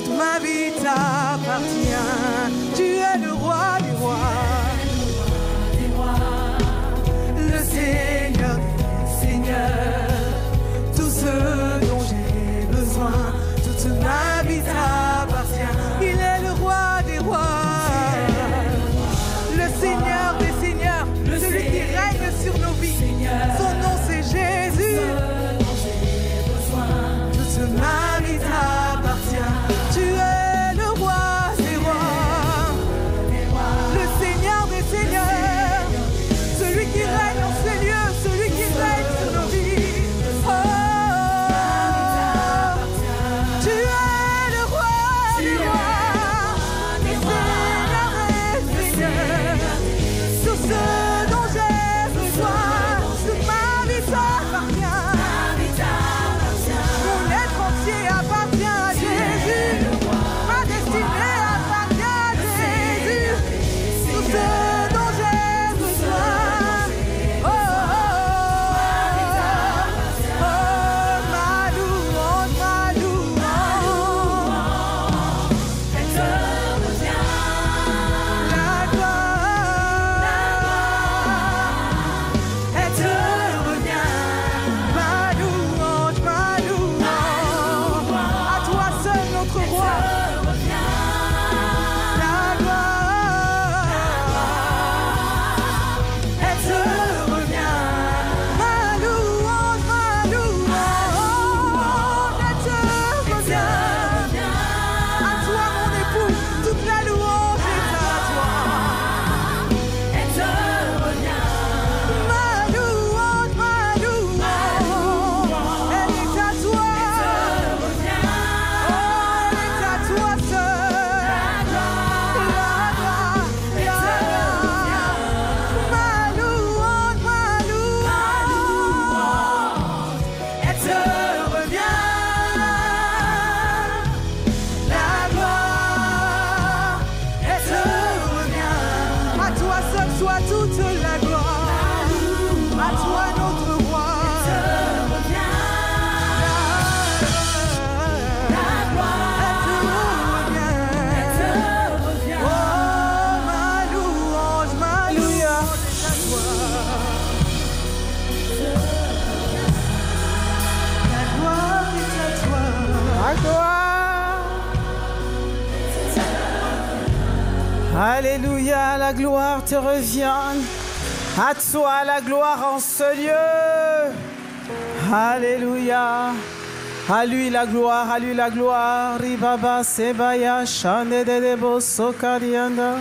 toute ma vie t'appartient. Tu es le roi des rois, le Seigneur des seigneurs. Tout ce dont j'ai besoin, toute ma vie t'appartient. Il est le roi des rois, le Seigneur des seigneurs, celui qui règne sur nos vies. Son nom c'est Jésus. Toute ma vie t'appartient. Tu es le roi des rois, le Seigneur des seigneurs, celui qui règne en ces lieux, celui qui règne sur nos vies. Oh, tu es le roi des rois, le Seigneur des seigneurs. Tout ce dont j'ai besoin, toute ma vie t'appartient. Mon être entier appartient à Jésus. Ma destinée appartient à Jésus. Tout ce dont j'ai besoin. Oh, oh, oh, oh, ma louange, ma louange. Elle te revient. La gloire. Elle te revient. Ma louange, ma louange. À toi seul notre roi. La gloire. Elle te revient. Ma louange, ma louange. Elle te revient. À toi mon époux, toute la louange est à toi. Elle te revient. Ma louange, ma louange. Elle est à toi. Oh, elle est à toi seul. La gloire, ma louange, ma louange. Elle te revient. La gloire, elle te revient. À toi seul soit toute la gloire. À toi notre roi. La gloire, elle te revient. Oh, ma louange, ma louange est à toi. La gloire est à toi. La gloire. Alléluia, la gloire te revient. À toi la gloire en ce lieu. Alléluia. À lui la gloire, à lui la gloire. Ribaba sebaya shande de debo sokarianda.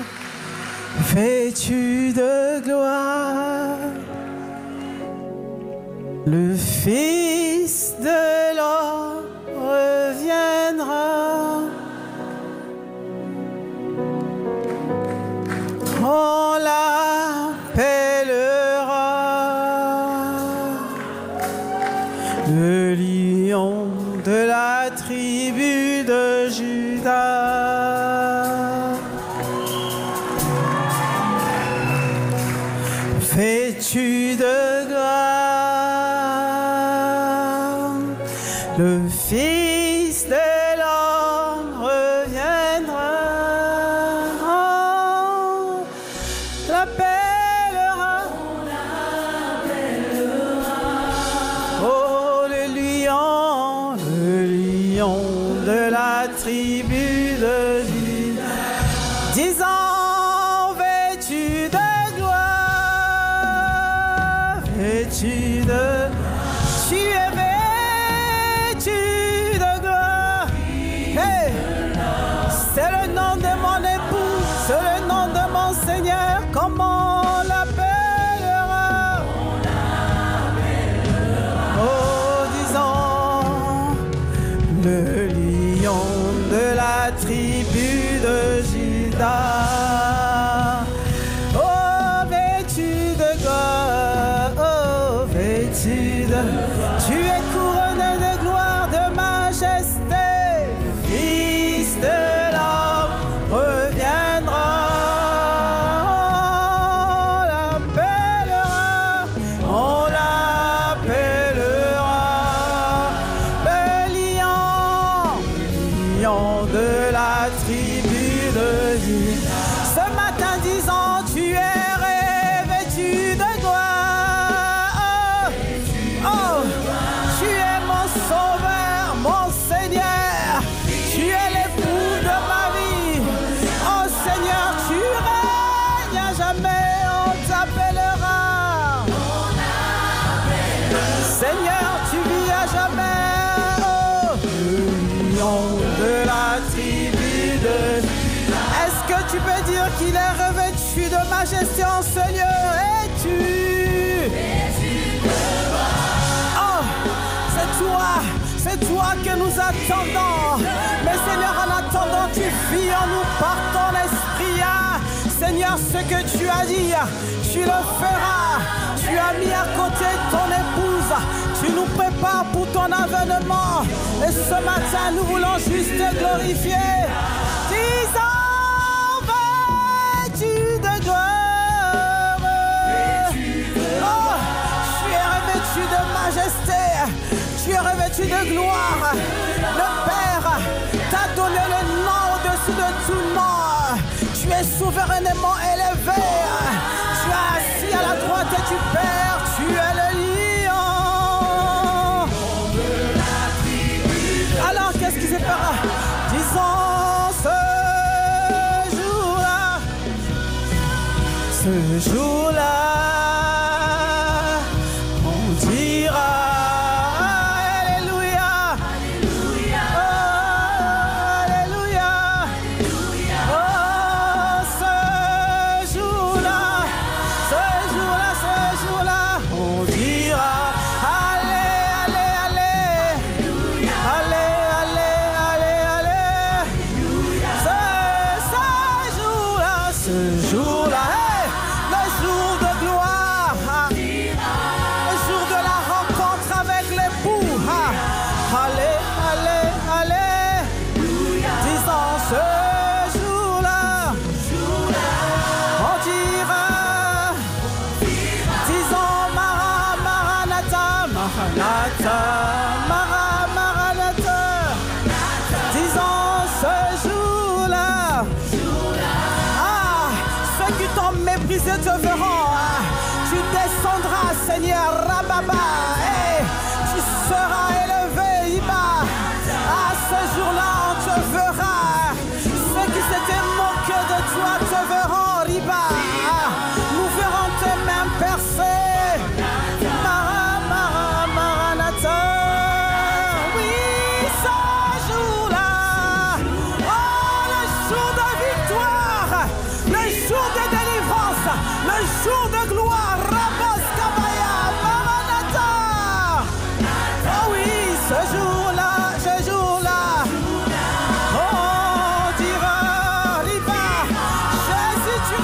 Vêtu de gloire, le Fils de l'homme reviendra. On l'appellera le lion de la tribu de Juda. Vêtu de gloire, le Fils de l'homme reviendra. On l'appellera. Oh, le lion de la tribu de Juda. Disant vêtu de gloire, vêtu de, tu es vêtu de gloire. Hey, c'est le nom de mon époux, c'est le nom de mon Seigneur. Comment on l'appellera? Oh, disons le lion de la tribu de Juda. la tribu de Juda. Ce matin disant, tu es revêtu de gloire. Oh, tu es mon sauveur, mon Seigneur. Tu es l'époux de ma vie. Oh Seigneur, tu règnes à jamais, on t'appellera. Seigneur, tu vis à jamais. Oh, le lion de la tribu de... Est-ce que tu peux dire qu'il est revêtu de majesté en ce lieu? Es-tu? Oh, c'est toi que nous attendons. Mais Seigneur, en attendant, tu vis en nous par ton esprit. Seigneur, ce que tu as dit, tu le feras. Tu as mis à côté ton épouse. Tu nous prépares pour ton avènement. Et ce matin, nous voulons juste te glorifier. Disons, vêtu de gloire. Oh, tu es revêtu de majesté. Tu es revêtu de gloire. Le Père t'a donné le nom au-dessus de tout nom. Tu es souverainement élevé. Tu es assis à la droite du Père. Tu es le lion. Alors qu'est-ce qui s'est passé? Disons ce jour-là, on dira Alléluia, Alléluia, oh ce jour-là, on dira allez, allez, ce jour-là, hey, le jour de gloire, le jour de la rencontre avec l'époux. Allez, disons ce jour-là, on dira, disons Maranatha, Maranatha, disons ce jour-là. Ceux qui t'ont méprisé te verront. Tu descendras, Seigneur, Rababa. Hey, tu seras élevé, Iba. Ce jour-là, on te verra. Ceux qui s'étaient moqués de toi te verront, Riba. Nous verrons tes mains percées. Maranatha. Oui, ce jour-là. Oh, le jour de victoire. Le jour de délivrance, le jour de gloire, Rabos Kabaya, Maranatha. Oh oui, ce jour-là, on dira, Riba, Jésus, tu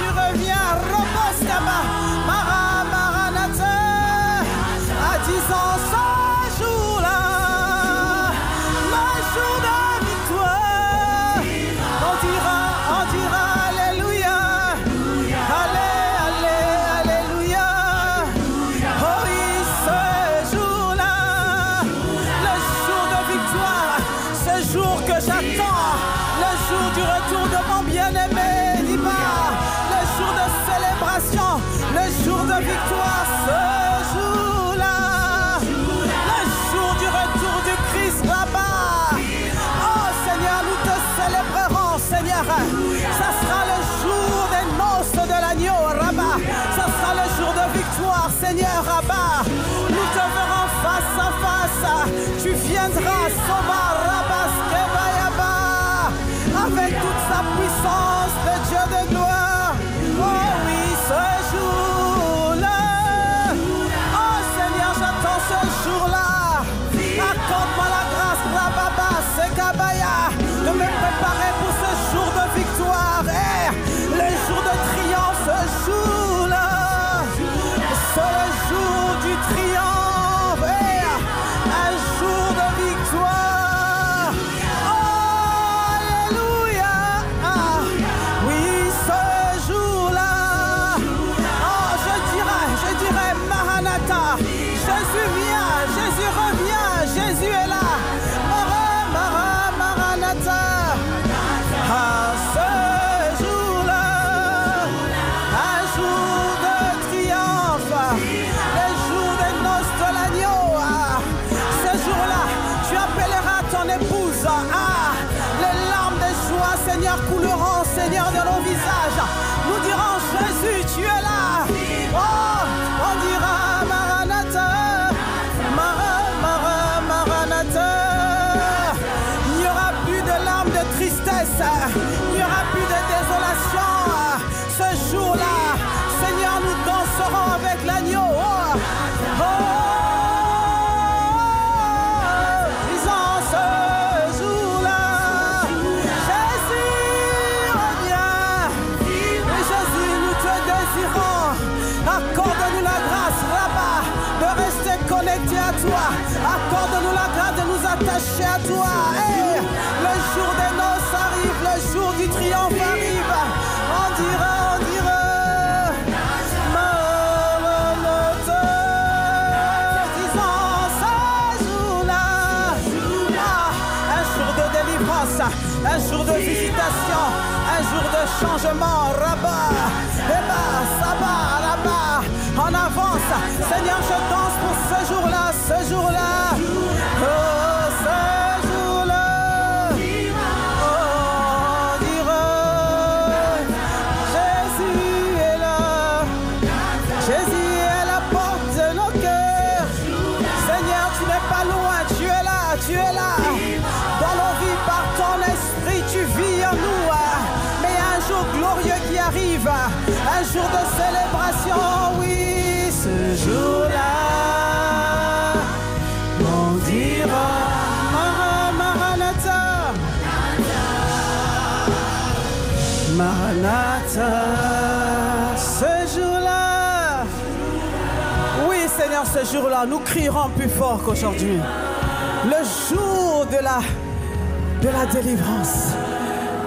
reviens, Rabos Kabaya, Maranatha. À 10 ans, ce jour-là, le jour de victoire, on dira, Alléluia, Alléluia. Oh oui, ce jour-là, le jour de victoire, ce jour que j'attends, le jour du retour de mon bien-aimé, Liba, le jour de célébration, le jour de victoire, ce jour-là, le jour du retour du Christ là-bas. Oh Seigneur, nous te célébrerons, Seigneur. Ça sera le jour des noces de l'agneau, Rabbah. Ça sera le jour de victoire, Seigneur, Rabbah. Nous te verrons face à face. Tu viendras, Soma, Rabbah, Skebayaba, avec toute sa puissance, le Dieu de gloire. Oh oui, ce jour-là. Oh Seigneur, j'attends ce jour-là. Accorde-moi la grâce, Rababa, Sekabaya, de me préparer pour ce jour de victoire. Le jour de triomphe, ce jour-là. C'est le jour du triomphe. Un jour de victoire. Oh, Alléluia. Oui, ce Seigneur, couleront, Seigneur, de nos visages. Nous dirons, Jésus, tu es là. Oh, on dira, Maranatha, Maranatha. Il n'y aura plus de larmes de tristesse. Il n'y aura plus de désolation. Ce jour-là, Seigneur, nous danserons avec l'agneau. Accorde-nous la grâce, Rabbah, de rester connectés à toi. Accorde-nous la grâce de nous attacher à toi. Hey, le jour des noces arrive, le jour du triomphe arrive. On dira, Maranatha. Disons ce jour-là. Un jour de délivrance, un jour de visitation, un jour de changement, Rabbah. En avance, Seigneur, je danse pour ce jour-là, ce jour-là. Oh, ce jour-là. Oh, on dira, Jésus est là. Jésus est à la porte de nos cœurs. Seigneur, tu n'es pas loin, tu es là, tu es là. Dans nos vies, par ton esprit, tu vis en nous. Mais un jour glorieux qui arrive, un jour de célébration, oui, ce jour-là, on dira Maranatha, Maranatha, ce jour-là, oui Seigneur, ce jour-là, nous crierons plus fort qu'aujourd'hui, le jour de la délivrance.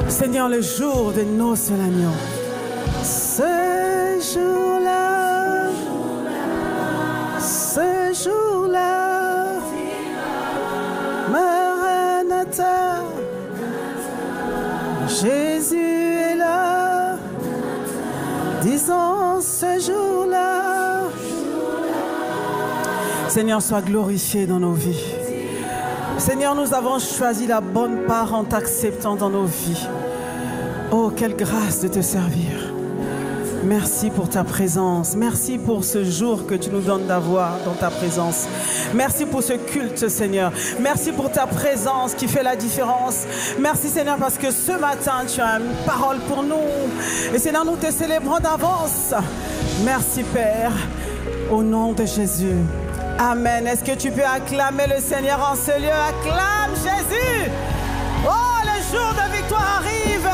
Seigneur, le jour de nos l'agneau. Ce jour-là, ce jour-là, Maranatha, Jésus est là. Disons ce jour-là. Seigneur, sois glorifié dans nos vies. Seigneur, nous avons choisi la bonne part en t'acceptant dans nos vies. Oh, quelle grâce de te servir. Merci pour ta présence. Merci pour ce jour que tu nous donnes d'avoir dans ta présence. Merci pour ce culte, Seigneur. Merci pour ta présence qui fait la différence. Merci, Seigneur, parce que ce matin, tu as une parole pour nous. Et Seigneur, nous te célébrons d'avance. Merci, Père, au nom de Jésus. Amen. Est-ce que tu peux acclamer le Seigneur en ce lieu? Acclame Jésus. Oh, le jour de victoire arrive.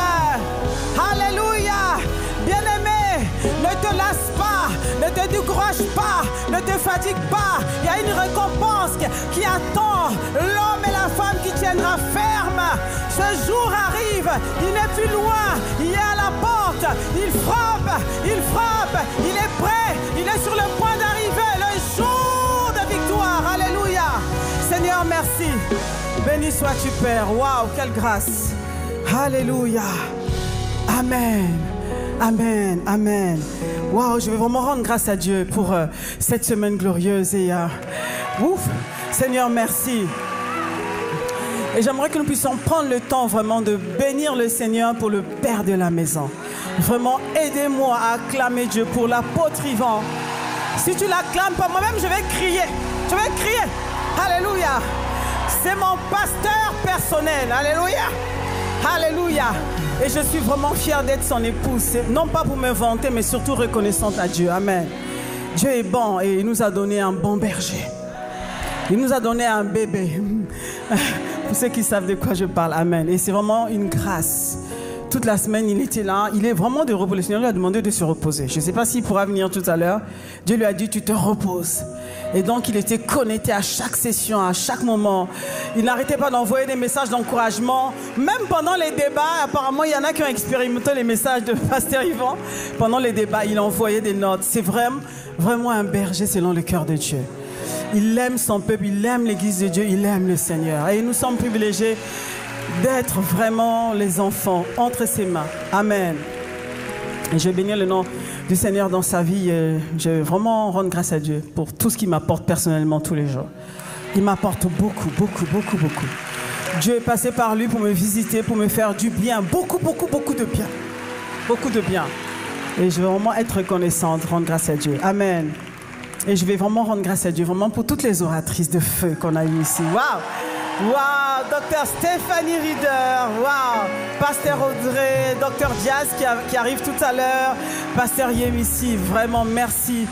Alléluia. Bien-aimé, ne te lasse pas, ne te décourage pas, ne te fatigue pas. Il y a une récompense qui attend l'homme et la femme qui tiendra ferme. Ce jour arrive, il n'est plus loin, il est à la porte, il frappe, il est prêt, il est sur le point d'arriver. Le jour de victoire, alléluia. Seigneur, merci. Béni sois-tu, Père. Waouh, quelle grâce. Alléluia. Amen. Amen, amen. Waouh, je vais vraiment rendre grâce à Dieu pour cette semaine glorieuse. Et ouf, Seigneur, merci. Et j'aimerais que nous puissions prendre le temps vraiment de bénir le Seigneur pour le Père de la maison. Vraiment, aidez-moi à acclamer Dieu pour l'apôtre Yvan. Si tu l'acclames pas, moi-même, je vais crier. Je vais crier. Alléluia. C'est mon pasteur personnel. Alléluia. Alléluia. Et je suis vraiment fière d'être son épouse. Non pas pour me vanter, mais surtout reconnaissante à Dieu. Amen. Dieu est bon et il nous a donné un bon berger. Il nous a donné un bébé. Pour ceux qui savent de quoi je parle. Amen. Et c'est vraiment une grâce. Toute la semaine, il était là. Il est vraiment de repos. Le Seigneur lui a demandé de se reposer. Je ne sais pas s'il pourra venir tout à l'heure. Dieu lui a dit, tu te reposes. Et donc, il était connecté à chaque session, à chaque moment. Il n'arrêtait pas d'envoyer des messages d'encouragement. Même pendant les débats, apparemment, il y en a qui ont expérimenté les messages de Pasteur Yvan. Pendant les débats, il envoyait des notes. C'est vraiment un berger selon le cœur de Dieu. Il aime son peuple, il aime l'église de Dieu, il aime le Seigneur. Et nous sommes privilégiés d'être vraiment les enfants entre ses mains. Amen. Et je bénis le nom du Seigneur dans sa vie. Je vais vraiment rendre grâce à Dieu pour tout ce qu'il m'apporte personnellement tous les jours. Il m'apporte beaucoup, beaucoup, beaucoup, beaucoup. Dieu est passé par lui pour me visiter, pour me faire du bien. Beaucoup de bien. Beaucoup de bien. Et je vais vraiment être reconnaissante, rendre grâce à Dieu. Amen. Et je vais vraiment rendre grâce à Dieu, vraiment pour toutes les oratrices de feu qu'on a eues ici. Waouh! Waouh! Docteur Stéphanie Rieder. Waouh! Pasteur Audrey, Docteur Diaz qui arrive tout à l'heure. Pasteur Yem ici. Vraiment, merci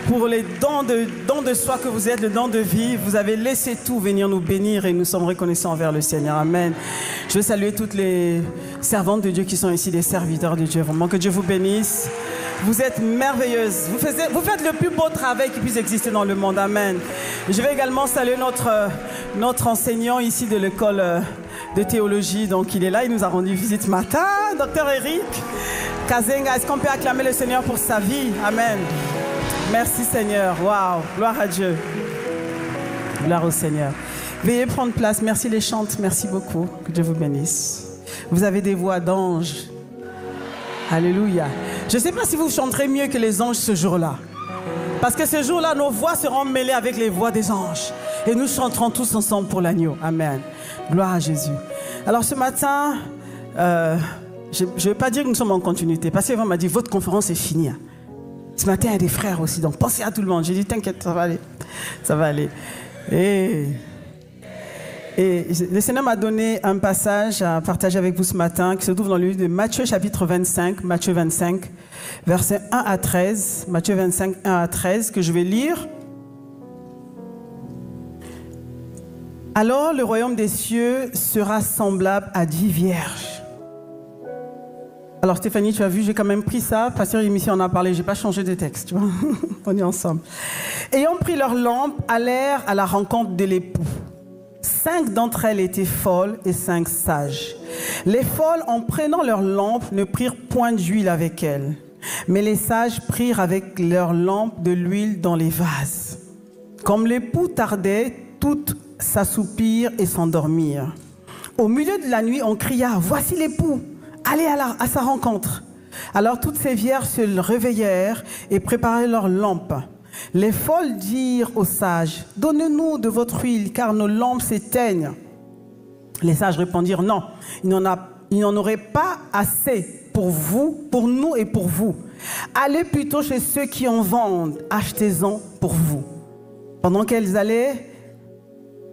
pour les dons de soi que vous êtes, le don de vie. Vous avez laissé tout venir nous bénir et nous sommes reconnaissants envers le Seigneur. Amen. Je veux saluer toutes les servantes de Dieu qui sont ici, les serviteurs de Dieu. Vraiment, que Dieu vous bénisse. Vous êtes merveilleuses. Vous faites le plus beau travail qui puisse exister dans le monde. Amen. Je vais également saluer notre enseignant ici de l'école de théologie. Donc, il est là. Il nous a rendu visite ce matin. Docteur Eric Kazenga. Est-ce qu'on peut acclamer le Seigneur pour sa vie? Amen. Merci Seigneur. Waouh. Gloire à Dieu. Gloire au Seigneur. Veuillez prendre place. Merci les chantes. Merci beaucoup. Que Dieu vous bénisse. Vous avez des voix d'anges. Alléluia. Je ne sais pas si vous chanterez mieux que les anges ce jour-là. Parce que ce jour-là, nos voix seront mêlées avec les voix des anges. Et nous chanterons tous ensemble pour l'agneau. Amen. Gloire à Jésus. Alors ce matin, je ne vais pas dire que nous sommes en continuité. Parce qu'Eva m'a dit, votre conférence est finie. Ce matin, il y a des frères aussi. Donc pensez à tout le monde. J'ai dit, t'inquiète, ça va aller. Ça va aller. Et le Seigneur m'a donné un passage à partager avec vous ce matin qui se trouve dans le livre de Matthieu chapitre 25, Matthieu 25, versets 1 à 13, Matthieu 25, 1 à 13, que je vais lire. Alors le royaume des cieux sera semblable à 10 vierges. Alors Stéphanie, tu as vu, j'ai quand même pris ça. Pasteur Yémissi en a parlé, je n'ai pas changé de texte, tu vois. On est ensemble. Ayant pris leurs lampes, allèrent à la rencontre de l'époux. 5 d'entre elles étaient folles et 5 sages. Les folles, en prenant leurs lampes, ne prirent point d'huile avec elles. Mais les sages prirent avec leurs lampes de l'huile dans les vases. Comme l'époux tardait, toutes s'assoupirent et s'endormirent. Au milieu de la nuit, on cria, « Voici l'époux, allez à sa rencontre. » Alors toutes ces vierges se réveillèrent et préparèrent leurs lampes. Les folles dirent aux sages, « Donnez-nous de votre huile, car nos lampes s'éteignent. » Les sages répondirent, « Non, il n'y en aurait pas assez pour vous, pour nous et pour vous. Allez plutôt chez ceux qui en vendent, achetez-en pour vous. » Pendant qu'elles allaient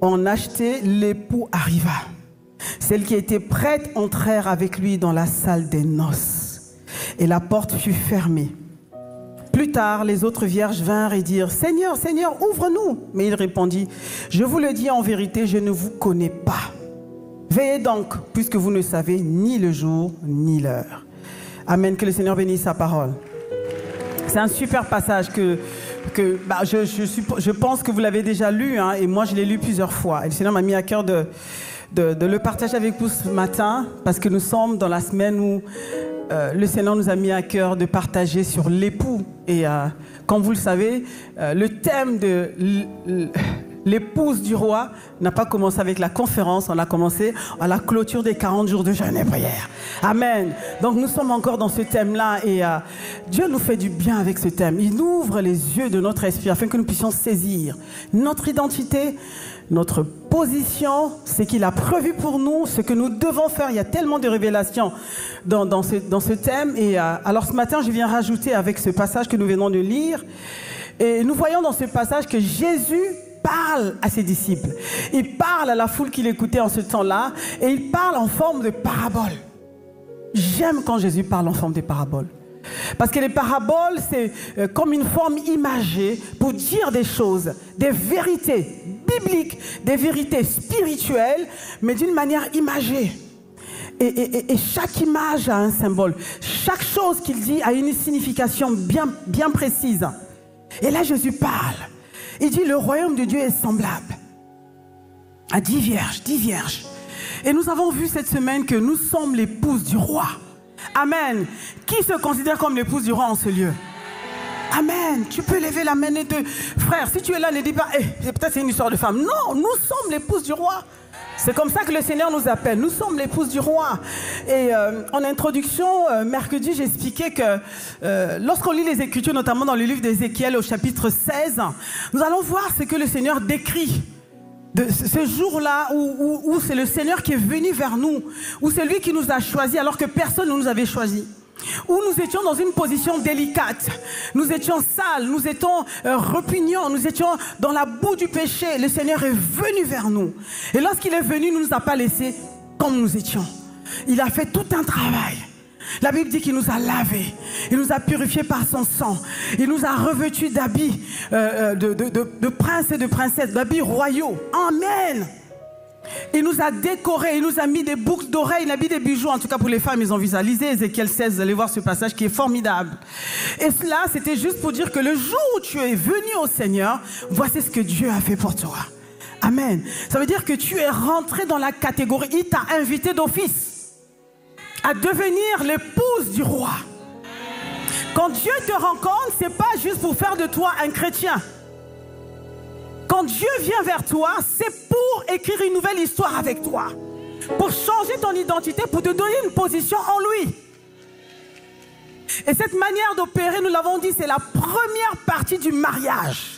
en acheter, l'époux arriva. Celles qui étaient prêtes entrèrent avec lui dans la salle des noces, et la porte fut fermée. Plus tard, les autres vierges vinrent et dirent, « Seigneur, Seigneur, ouvre-nous !» Mais il répondit, « Je vous le dis en vérité, je ne vous connais pas. Veillez donc, puisque vous ne savez ni le jour ni l'heure. » Amen, que le Seigneur bénisse sa parole. C'est un super passage que je pense que vous l'avez déjà lu, hein, et moi je l'ai lu plusieurs fois. Et le Seigneur m'a mis à cœur de le partager avec vous ce matin, parce que nous sommes dans la semaine où le Seigneur nous a mis à cœur de partager sur l'époux. Et comme vous le savez, le thème de l'épouse du roi n'a pas commencé avec la conférence, on a commencé à la clôture des 40 jours de jeûne et prière. Amen. Donc nous sommes encore dans ce thème-là et Dieu nous fait du bien avec ce thème. Il ouvre les yeux de notre esprit afin que nous puissions saisir notre identité, notre position, ce qu'il a prévu pour nous, ce que nous devons faire. Il y a tellement de révélations dans ce thème. Et alors ce matin, je viens rajouter avec ce passage que nous venons de lire. Et nous voyons dans ce passage que Jésus parle à ses disciples. Il parle à la foule qu'il écoutait en ce temps-là. Et il parle en forme de parabole. J'aime quand Jésus parle en forme de parabole. Parce que les paraboles, c'est comme une forme imagée pour dire des choses, des vérités bibliques, des vérités spirituelles, mais d'une manière imagée. Et chaque image a un symbole. Chaque chose qu'il dit a une signification bien précise. Et là, Jésus parle. Il dit, le royaume de Dieu est semblable à 10 vierges, 10 vierges. Et nous avons vu cette semaine que nous sommes l'épouse du roi. Amen. Qui se considère comme l'épouse du roi en ce lieu? Amen. Tu peux lever la main et te... Frère, si tu es là, ne dis pas, peut-être c'est une histoire de femme. Non, nous sommes l'épouse du roi. C'est comme ça que le Seigneur nous appelle. Nous sommes l'épouse du roi. Et en introduction, mercredi, j'expliquais que lorsqu'on lit les Écritures, notamment dans le livre d'Ézéchiel au chapitre 16, nous allons voir ce que le Seigneur décrit de ce jour-là où c'est le Seigneur qui est venu vers nous, où c'est lui qui nous a choisis alors que personne ne nous avait choisis, où nous étions dans une position délicate, nous étions sales, nous étions repugnants, nous étions dans la boue du péché. Le Seigneur est venu vers nous. Et lorsqu'il est venu, il ne nous a pas laissés comme nous étions. Il a fait tout un travail. La Bible dit qu'il nous a lavés, il nous a purifiés par son sang, il nous a revêtus d'habits de princes et de princesses, d'habits royaux. Amen. Il nous a décorés, il nous a mis des boucles d'oreilles, il a mis des bijoux, en tout cas pour les femmes, ils ont vu ça. Lisez Ézéchiel 16, vous allez voir ce passage qui est formidable. Et cela, c'était juste pour dire que le jour où tu es venu au Seigneur, voici ce que Dieu a fait pour toi. Amen. Ça veut dire que tu es rentré dans la catégorie, il t'a invité d'office à devenir l'épouse du roi. Quand Dieu te rencontre, ce n'est pas juste pour faire de toi un chrétien. Quand Dieu vient vers toi, c'est pour écrire une nouvelle histoire avec toi, pour changer ton identité, pour te donner une position en lui. Et cette manière d'opérer, nous l'avons dit, c'est la première partie du mariage.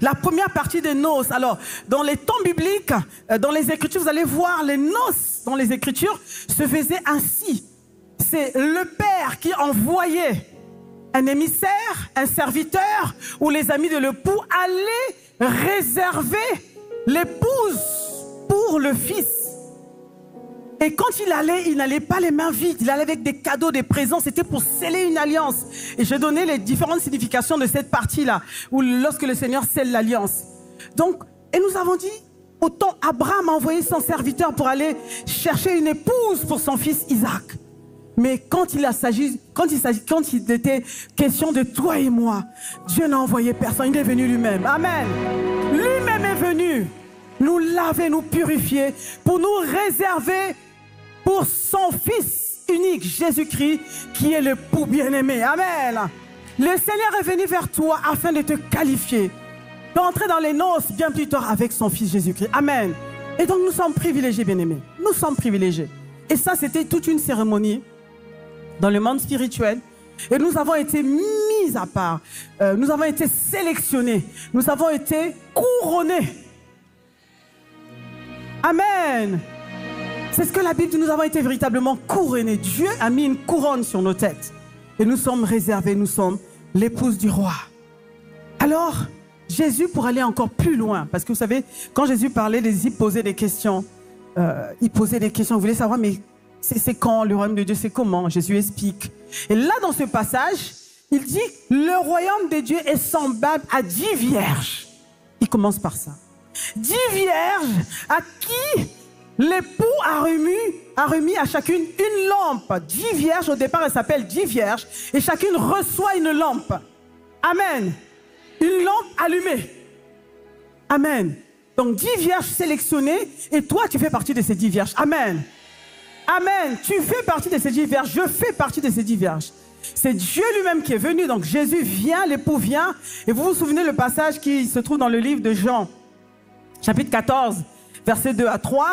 La première partie des noces. Alors, dans les temps bibliques, dans les Écritures, vous allez voir les noces dans les Écritures se faisaient ainsi. C'est le père qui envoyait un émissaire, un serviteur, ou les amis de l'époux allaient réserver l'épouse pour le fils. Et quand il n'allait pas les mains vides, il allait avec des cadeaux, des présents, c'était pour sceller une alliance. Et j'ai donné les différentes significations de cette partie-là, où lorsque le Seigneur scelle l'alliance. Donc, et nous avons dit, autant Abraham a envoyé son serviteur pour aller chercher une épouse pour son fils Isaac. Mais quand il était question de toi et moi, Dieu n'a envoyé personne, il est venu lui-même. Amen. Lui-même est venu nous laver, nous purifier, pour nous réserver pour son Fils unique, Jésus-Christ, qui est l'époux bien-aimé. Amen. Le Seigneur est venu vers toi afin de te qualifier, d'entrer dans les noces bien plus tard avec son Fils Jésus-Christ. Amen. Et donc nous sommes privilégiés, bien-aimés. Nous sommes privilégiés. Et ça, c'était toute une cérémonie dans le monde spirituel. Et nous avons été mis à part. Nous avons été sélectionnés. Nous avons été couronnés. Amen. C'est ce que la Bible dit, nous avons été véritablement couronnés. Dieu a mis une couronne sur nos têtes. Et nous sommes réservés, nous sommes l'épouse du roi. Alors, Jésus, pour aller encore plus loin, parce que vous savez, quand Jésus parlait, il posait des questions. Il voulait savoir, mais c'est quand le royaume de Dieu, c'est comment? Jésus explique. Et là, dans ce passage, il dit, le royaume de Dieu est semblable à 10 vierges. Il commence par ça. 10 vierges à qui l'époux a remis à chacune une lampe. 10 vierges, au départ, elles s'appellent 10 vierges. Et chacune reçoit une lampe. Amen. Une lampe allumée. Amen. Donc 10 vierges sélectionnées. Et toi, tu fais partie de ces 10 vierges. Amen. Amen. Tu fais partie de ces 10 vierges. Je fais partie de ces 10 vierges. C'est Dieu lui-même qui est venu. Donc Jésus vient, l'époux vient. Et vous vous souvenez le passage qui se trouve dans le livre de Jean, chapitre 14, versets 2 à 3,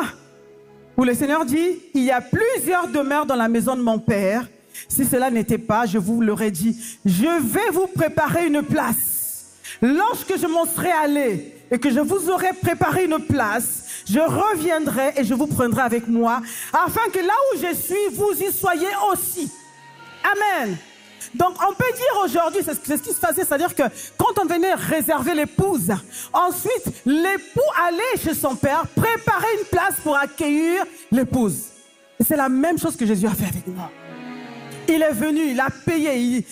où le Seigneur dit, il y a plusieurs demeures dans la maison de mon Père. Si cela n'était pas, je vous l'aurais dit, je vais vous préparer une place. Lorsque je m'en serai allé et que je vous aurai préparé une place, je reviendrai et je vous prendrai avec moi, afin que là où je suis, vous y soyez aussi. Amen. Donc on peut dire aujourd'hui, c'est ce qui se passait, c'est-à-dire que quand on venait réserver l'épouse, ensuite l'époux allait chez son père, préparer une place pour accueillir l'épouse. Et c'est la même chose que Jésus a fait avec nous. Il est venu, il a payé,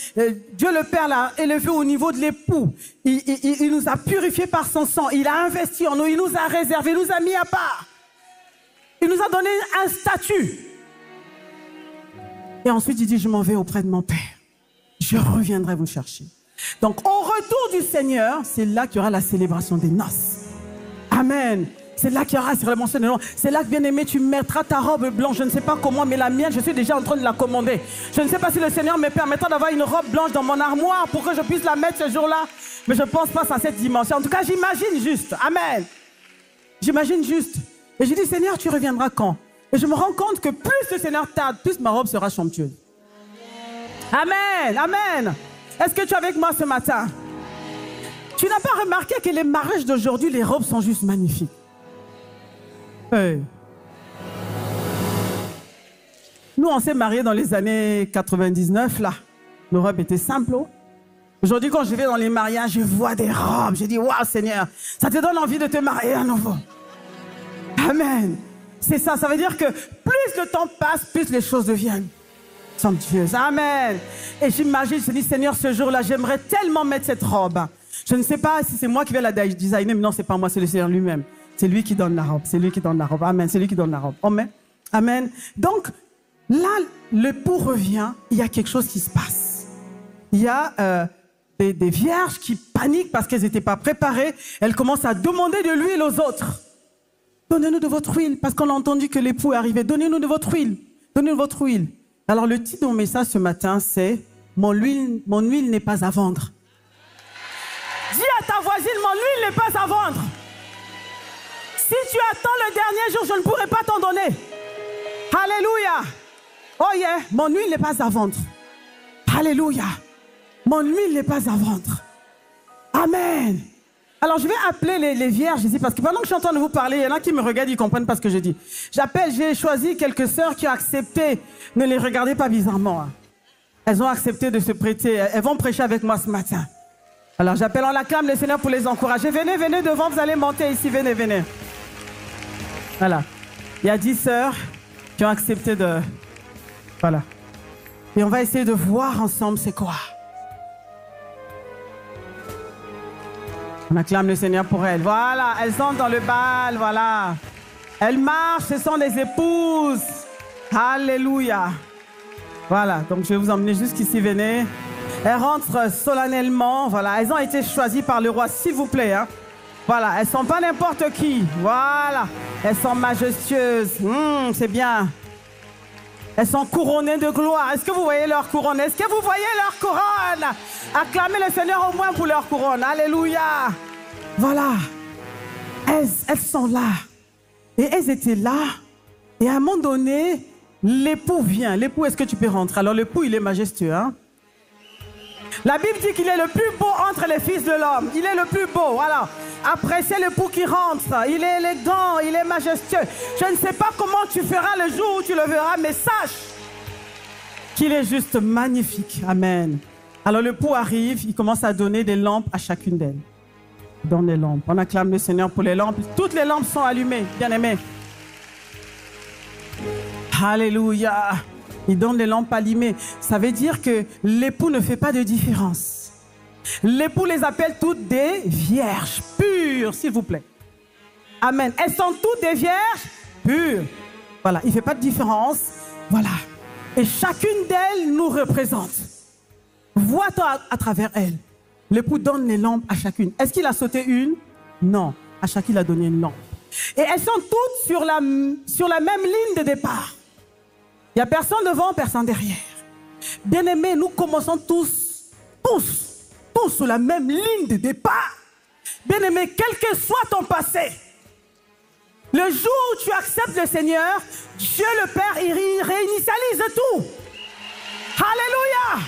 Dieu le Père l'a élevé au niveau de l'époux. Il nous a purifiés par son sang, il a investi en nous, il nous a réservé, il nous a mis à part. Il nous a donné un statut. Et ensuite il dit, je m'en vais auprès de mon Père. Je reviendrai vous chercher. Donc au retour du Seigneur, c'est là qu'il y aura la célébration des noces. Amen. C'est là qu'il y aura la célébration des noces. C'est là que, bien-aimé, tu mettras ta robe blanche. Je ne sais pas comment, mais la mienne, je suis déjà en train de la commander. Je ne sais pas si le Seigneur me permettra d'avoir une robe blanche dans mon armoire pour que je puisse la mettre ce jour-là. Mais je ne pense pas à cette dimension. En tout cas, j'imagine juste. Amen. J'imagine juste. Et je dis, Seigneur, tu reviendras quand? Et je me rends compte que plus le Seigneur tarde, plus ma robe sera somptueuse. Amen, amen. Est-ce que tu es avec moi ce matin? Tu n'as pas remarqué que les mariages d'aujourd'hui, les robes sont juste magnifiques. Hey. Nous, on s'est mariés dans les années 99, là. L'Europe était simple. Oh. Aujourd'hui, quand je vais dans les mariages, je vois des robes. Je dis, waouh, Seigneur, ça te donne envie de te marier à nouveau. Amen. C'est ça, ça veut dire que plus le temps passe, plus les choses deviennent somptueuses. Amen. Et j'imagine, je dis, Seigneur, ce jour-là, j'aimerais tellement mettre cette robe. Je ne sais pas si c'est moi qui vais la designer, mais non, c'est pas moi, c'est le Seigneur lui-même. C'est lui qui donne la robe, c'est lui qui donne la robe. Amen, c'est lui qui donne la robe. Amen. Amen. Donc, là, l'époux revient, il y a quelque chose qui se passe. Il y a des vierges qui paniquent parce qu'elles n'étaient pas préparées. Elles commencent à demander de l'huile aux autres. Donnez-nous de votre huile, parce qu'on a entendu que l'époux est arrivé. Donnez-nous de votre huile. Donnez-nous de votre huile. Alors, le titre de mon message ce matin, c'est « Mon huile n'est pas à vendre ». Dis à ta voisine, mon huile n'est pas à vendre. Si tu attends le dernier jour, je ne pourrai pas t'en donner. Alléluia. Oh yeah, mon huile n'est pas à vendre. Alléluia. Mon huile n'est pas à vendre. Amen. Alors je vais appeler les vierges ici, parce que pendant que je suis en train de vous parler, il y en a qui me regardent, ils ne comprennent pas ce que je dis. J'ai choisi quelques sœurs qui ont accepté, ne les regardez pas bizarrement. Hein. Elles ont accepté de se prêter, elles vont prêcher avec moi ce matin. Alors j'appelle, on acclame le Seigneur pour les encourager. Venez, venez devant, vous allez monter ici, venez, venez. Voilà. Il y a 10 sœurs qui ont accepté de... Voilà. Et on va essayer de voir ensemble c'est quoi. On acclame le Seigneur pour elles. Voilà, elles sont dans le bal, voilà. Elles marchent, ce sont des épouses. Alléluia. Voilà, donc je vais vous emmener jusqu'ici, venez. Elles rentrent solennellement, voilà. Elles ont été choisies par le roi, s'il vous plaît. Hein. Voilà, elles ne sont pas n'importe qui. Voilà, elles sont majestueuses. C'est bien. Elles sont couronnées de gloire. Est-ce que vous voyez leur couronne? Est-ce que vous voyez leur couronne? Acclamez le Seigneur au moins pour leur couronne. Alléluia. Voilà. Elles sont là. Et elles étaient là. Et à un moment donné, l'époux vient. L'époux, est-ce que tu peux rentrer? Alors l'époux, il est majestueux. Hein? La Bible dit qu'il est le plus beau entre les fils de l'homme. Il est le plus beau. Voilà. Appréciez l'époux qui rentre. Il est élégant, il est majestueux. Je ne sais pas comment tu feras le jour où tu le verras, mais sache qu'il est juste magnifique. Amen. Alors l'époux arrive, il commence à donner des lampes à chacune d'elles. Il donne des lampes. On acclame le Seigneur pour les lampes. Toutes les lampes sont allumées, bien aimés. Alléluia. Il donne des lampes allumées. Ça veut dire que l'époux ne fait pas de différence. L'époux les appelle toutes des vierges pures, s'il vous plaît. Amen. Elles sont toutes des vierges pures. Voilà, il ne fait pas de différence. Voilà. Et chacune d'elles nous représente. Vois-toi à travers elles. L'époux donne les lampes à chacune. Est-ce qu'il a sauté une? Non. À chacune, il a donné une lampe. Et elles sont toutes sur la même ligne de départ. Il n'y a personne devant, personne derrière. Bien-aimés, nous commençons tous sur la même ligne de départ. Bien-aimé, quel que soit ton passé, le jour où tu acceptes le Seigneur, Dieu le Père, il réinitialise tout. Alléluia.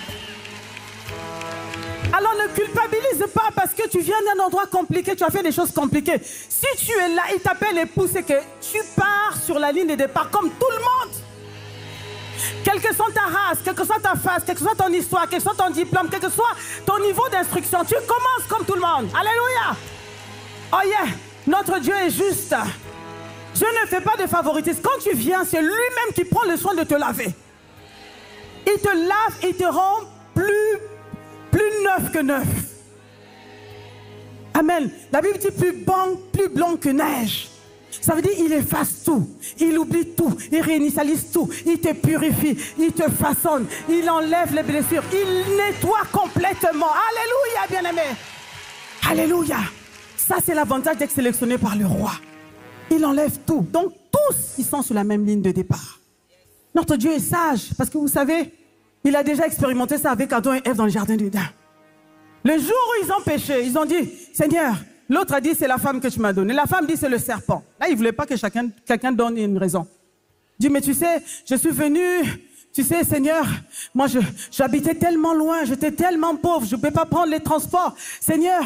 Alors ne culpabilise pas parce que tu viens d'un endroit compliqué, tu as fait des choses compliquées. Si tu es là, il t'appelle époux, c'est que tu pars sur la ligne de départ comme tout le monde. Quelle que soit ta race, quelle que soit ta face, quelle que soit ton histoire, quel que soit ton diplôme, quel que soit ton niveau d'instruction, tu commences comme tout le monde. Alléluia. Oh yeah, notre Dieu est juste. Dieu ne fait pas de favoritisme. Quand tu viens, c'est lui-même qui prend le soin de te laver. Il te lave, il te rend plus neuf que neuf. Amen. La Bible dit plus blanc que neige. Ça veut dire il efface tout, il oublie tout, il réinitialise tout, il te purifie, il te façonne, il enlève les blessures, il nettoie complètement. Alléluia, bien-aimé. Alléluia. Ça, c'est l'avantage d'être sélectionné par le roi. Il enlève tout. Donc, tous, ils sont sur la même ligne de départ. Notre Dieu est sage, parce que vous savez, il a déjà expérimenté ça avec Adam et Ève dans le jardin d'Éden. Le jour où ils ont péché, ils ont dit, Seigneur, l'autre a dit, c'est la femme que tu m'as donnée. La femme dit, c'est le serpent. Là, il ne voulait pas que quelqu'un donne une raison. Il dit, mais tu sais, je suis venu, Tu sais, Seigneur, moi, j'habitais tellement loin, j'étais tellement pauvre, je ne pouvais pas prendre les transports. Seigneur,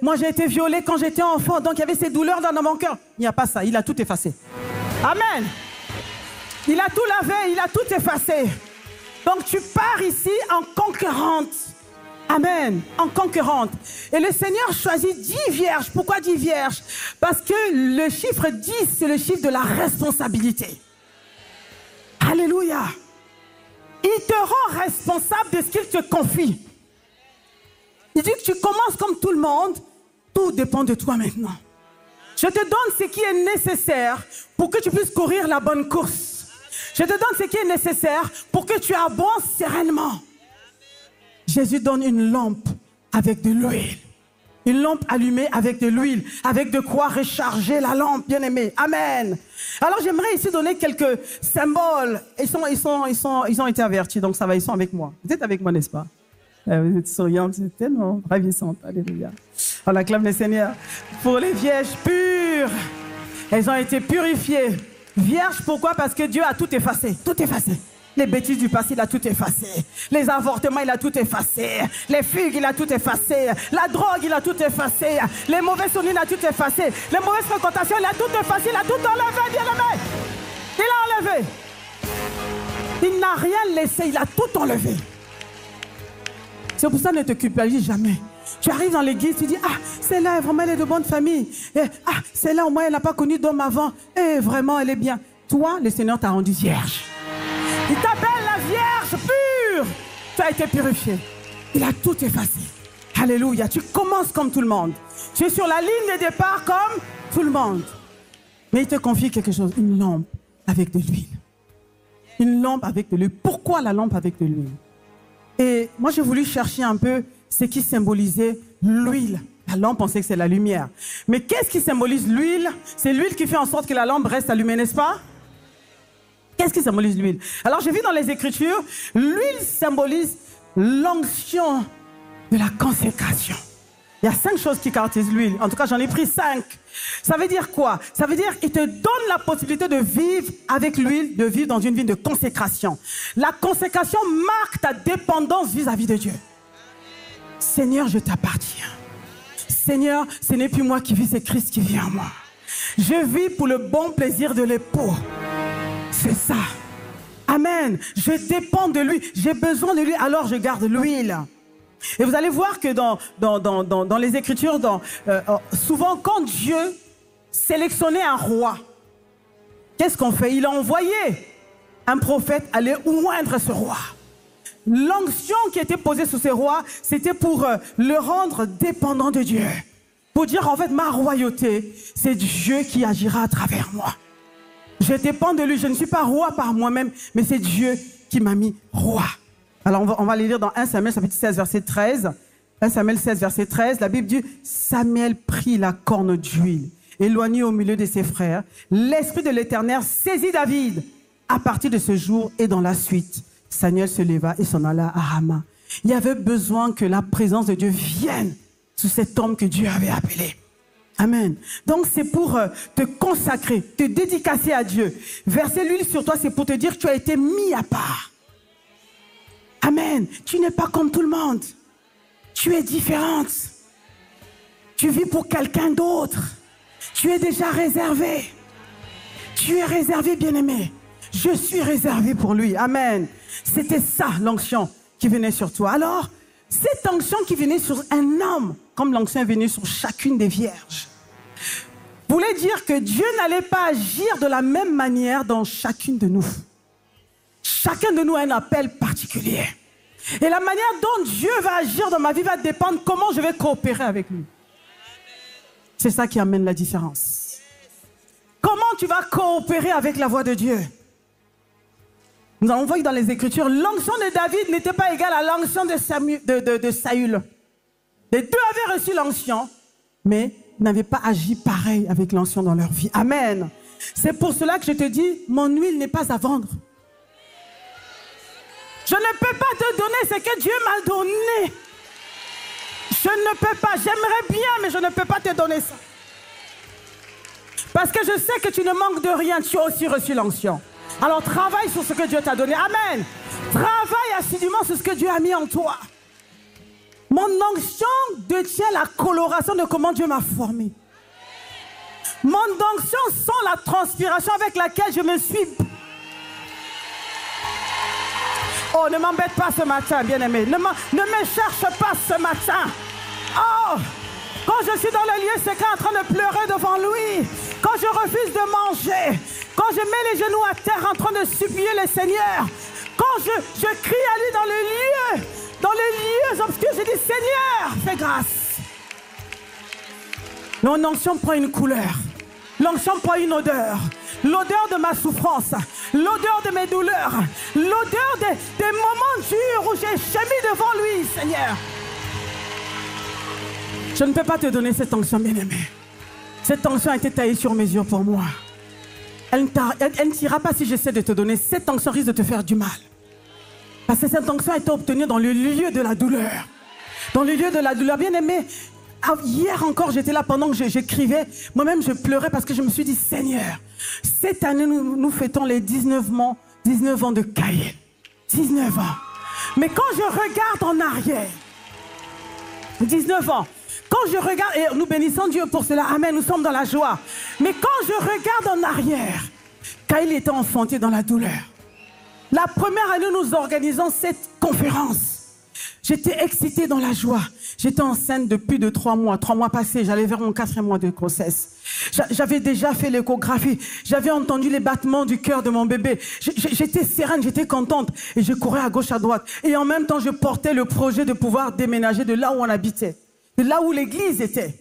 moi, j'ai été violée quand j'étais enfant, donc il y avait ces douleurs dans mon cœur. Il n'y a pas ça, il a tout effacé. Amen. Il a tout lavé, il a tout effacé. Donc, tu pars ici en conquérante. Amen, en conquérante. Et le Seigneur choisit 10 vierges. Pourquoi 10 vierges? Parce que le chiffre 10, c'est le chiffre de la responsabilité. Alléluia. Il te rend responsable de ce qu'il te confie. Il dit que tu commences comme tout le monde. Tout dépend de toi maintenant. Je te donne ce qui est nécessaire pour que tu puisses courir la bonne course. Je te donne ce qui est nécessaire pour que tu avances sereinement. Jésus donne une lampe avec de l'huile. Une lampe allumée avec de l'huile, avec de quoi recharger la lampe, bien-aimé. Amen. Alors j'aimerais ici donner quelques symboles. Ils ont été avertis, donc ça va, ils sont avec moi. Vous êtes avec moi, n'est-ce pas? Vous êtes souriante, c'est tellement ravissante. Alléluia. On acclame le Seigneur. Pour les vierges pures, elles ont été purifiées. Vierges, pourquoi? Parce que Dieu a tout effacé. Tout effacé. Les bêtises du passé, il a tout effacé. Les avortements, il a tout effacé. Les fugues, il a tout effacé. La drogue, il a tout effacé. Les mauvais souvenirs, il a tout effacé. Les mauvaises fréquentations, il a tout effacé. Il a tout enlevé, bien-aimé. Il a enlevé. Il n'a rien laissé, il a tout enlevé. C'est pour ça ne te culpabilise jamais. Tu arrives dans l'église, tu dis, ah, celle-là, vraiment, elle est de bonne famille. Et, ah, celle-là, au moins, elle n'a pas connu d'homme avant. Et vraiment, elle est bien. Toi, le Seigneur t'a rendu vierge. Il t'appelle la Vierge pure. Tu as été purifié. Il a tout effacé. Alléluia. Tu commences comme tout le monde. Tu es sur la ligne de départ comme tout le monde. Mais il te confie quelque chose. Une lampe avec de l'huile. Une lampe avec de l'huile. Pourquoi la lampe avec de l'huile? Et moi, j'ai voulu chercher un peu ce qui symbolisait l'huile. La lampe, on sait que c'est la lumière. Mais qu'est-ce qui symbolise l'huile? C'est l'huile qui fait en sorte que la lampe reste allumée, n'est-ce pas? Qu'est-ce qui symbolise l'huile? Alors, j'ai vu dans les Écritures, l'huile symbolise l'onction de la consécration. Il y a 5 choses qui caractérisent l'huile. En tout cas, j'en ai pris 5. Ça veut dire quoi? Ça veut dire qu'il te donne la possibilité de vivre avec l'huile, de vivre dans une vie de consécration. La consécration marque ta dépendance vis-à-vis de Dieu. Seigneur, je t'appartiens. Seigneur, ce n'est plus moi qui vis, c'est Christ qui vit en moi. Je vis pour le bon plaisir de l'époux. C'est ça. Amen. Je dépends de lui. J'ai besoin de lui, alors je garde l'huile. Et vous allez voir que dans les Écritures, souvent quand Dieu sélectionnait un roi, qu'est-ce qu'on fait? Il a envoyé un prophète aller oindre ce roi. L'onction qui était posée sur ce roi, c'était pour le rendre dépendant de Dieu. Pour dire en fait, ma royauté, c'est Dieu qui agira à travers moi. Je dépends de lui, je ne suis pas roi par moi-même, mais c'est Dieu qui m'a mis roi. Alors on va les lire dans 1 Samuel chapitre 16 verset 13. 1 Samuel 16 verset 13, la Bible dit, Samuel prit la corne d'huile, éloigné au milieu de ses frères. L'esprit de l'Éternel saisit David. À partir de ce jour et dans la suite, Samuel se leva et s'en alla à Rama. Il y avait besoin que la présence de Dieu vienne sur cet homme que Dieu avait appelé. Amen. Donc c'est pour te consacrer, te dédicacer à Dieu. Verser l'huile sur toi, c'est pour te dire que tu as été mis à part. Amen. Tu n'es pas comme tout le monde. Tu es différente. Tu vis pour quelqu'un d'autre. Tu es déjà réservé. Tu es réservé, bien-aimé. Je suis réservé pour lui. Amen. C'était ça l'onction qui venait sur toi. Alors, cette onction qui venait sur un homme, comme l'onction est venue sur chacune des vierges, voulait dire que Dieu n'allait pas agir de la même manière dans chacune de nous. Chacun de nous a un appel particulier. Et la manière dont Dieu va agir dans ma vie va dépendre comment je vais coopérer avec lui. C'est ça qui amène la différence. Comment tu vas coopérer avec la voix de Dieu? Nous allons voir que dans les Écritures, l'onction de David n'était pas égale à l'onction de Saül. Les deux avaient reçu l'onction, mais n'avaient pas agi pareil avec l'onction dans leur vie. Amen. C'est pour cela que je te dis, mon huile n'est pas à vendre. Je ne peux pas te donner ce que Dieu m'a donné. Je ne peux pas. J'aimerais bien, mais je ne peux pas te donner ça. Parce que je sais que tu ne manques de rien. Tu as aussi reçu l'onction. Alors travaille sur ce que Dieu t'a donné. Amen. Travaille assidûment sur ce que Dieu a mis en toi. Mon onction détient la coloration de comment Dieu m'a formé. Mon onction sent la transpiration avec laquelle je me suis... Oh, ne m'embête pas ce matin, bien-aimé. Ne me cherche pas ce matin. Oh, quand je suis dans le lieu secret en train de pleurer devant lui, quand je refuse de manger, quand je mets les genoux à terre en train de supplier le Seigneur, quand je crie à lui dans les lieux obscurs, je dis Seigneur, fais grâce. Mon onction prend une couleur, l'onction prend une odeur, l'odeur de ma souffrance, l'odeur de mes douleurs, l'odeur des moments durs où j'ai gémi devant lui, Seigneur. Je ne peux pas te donner cette onction, bien-aimé. Cette onction a été taillée sur mesure pour moi. Elle ne t'ira pas si j'essaie de te donner. Cette onction risque de te faire du mal. Parce que cette onction a été obtenue dans le lieu de la douleur. Dans le lieu de la douleur. Bien-aimé, hier encore, j'étais là pendant que j'écrivais. Moi-même, je pleurais parce que je me suis dit, Seigneur, cette année, nous fêtons les 19 ans de Caïn. 19 ans. Mais quand je regarde en arrière, 19 ans, quand je regarde, et nous bénissons Dieu pour cela, amen, nous sommes dans la joie. Mais quand je regarde en arrière, Caïn était enfanté dans la douleur. La première année, nous organisons cette conférence. J'étais excitée dans la joie. J'étais enceinte de plus de 3 mois. 3 mois passés, j'allais vers mon 4e mois de grossesse. J'avais déjà fait l'échographie. J'avais entendu les battements du cœur de mon bébé. J'étais sereine, j'étais contente. Et je courais à gauche, à droite. Et en même temps, je portais le projet de pouvoir déménager de là où on habitait. De là où l'église était.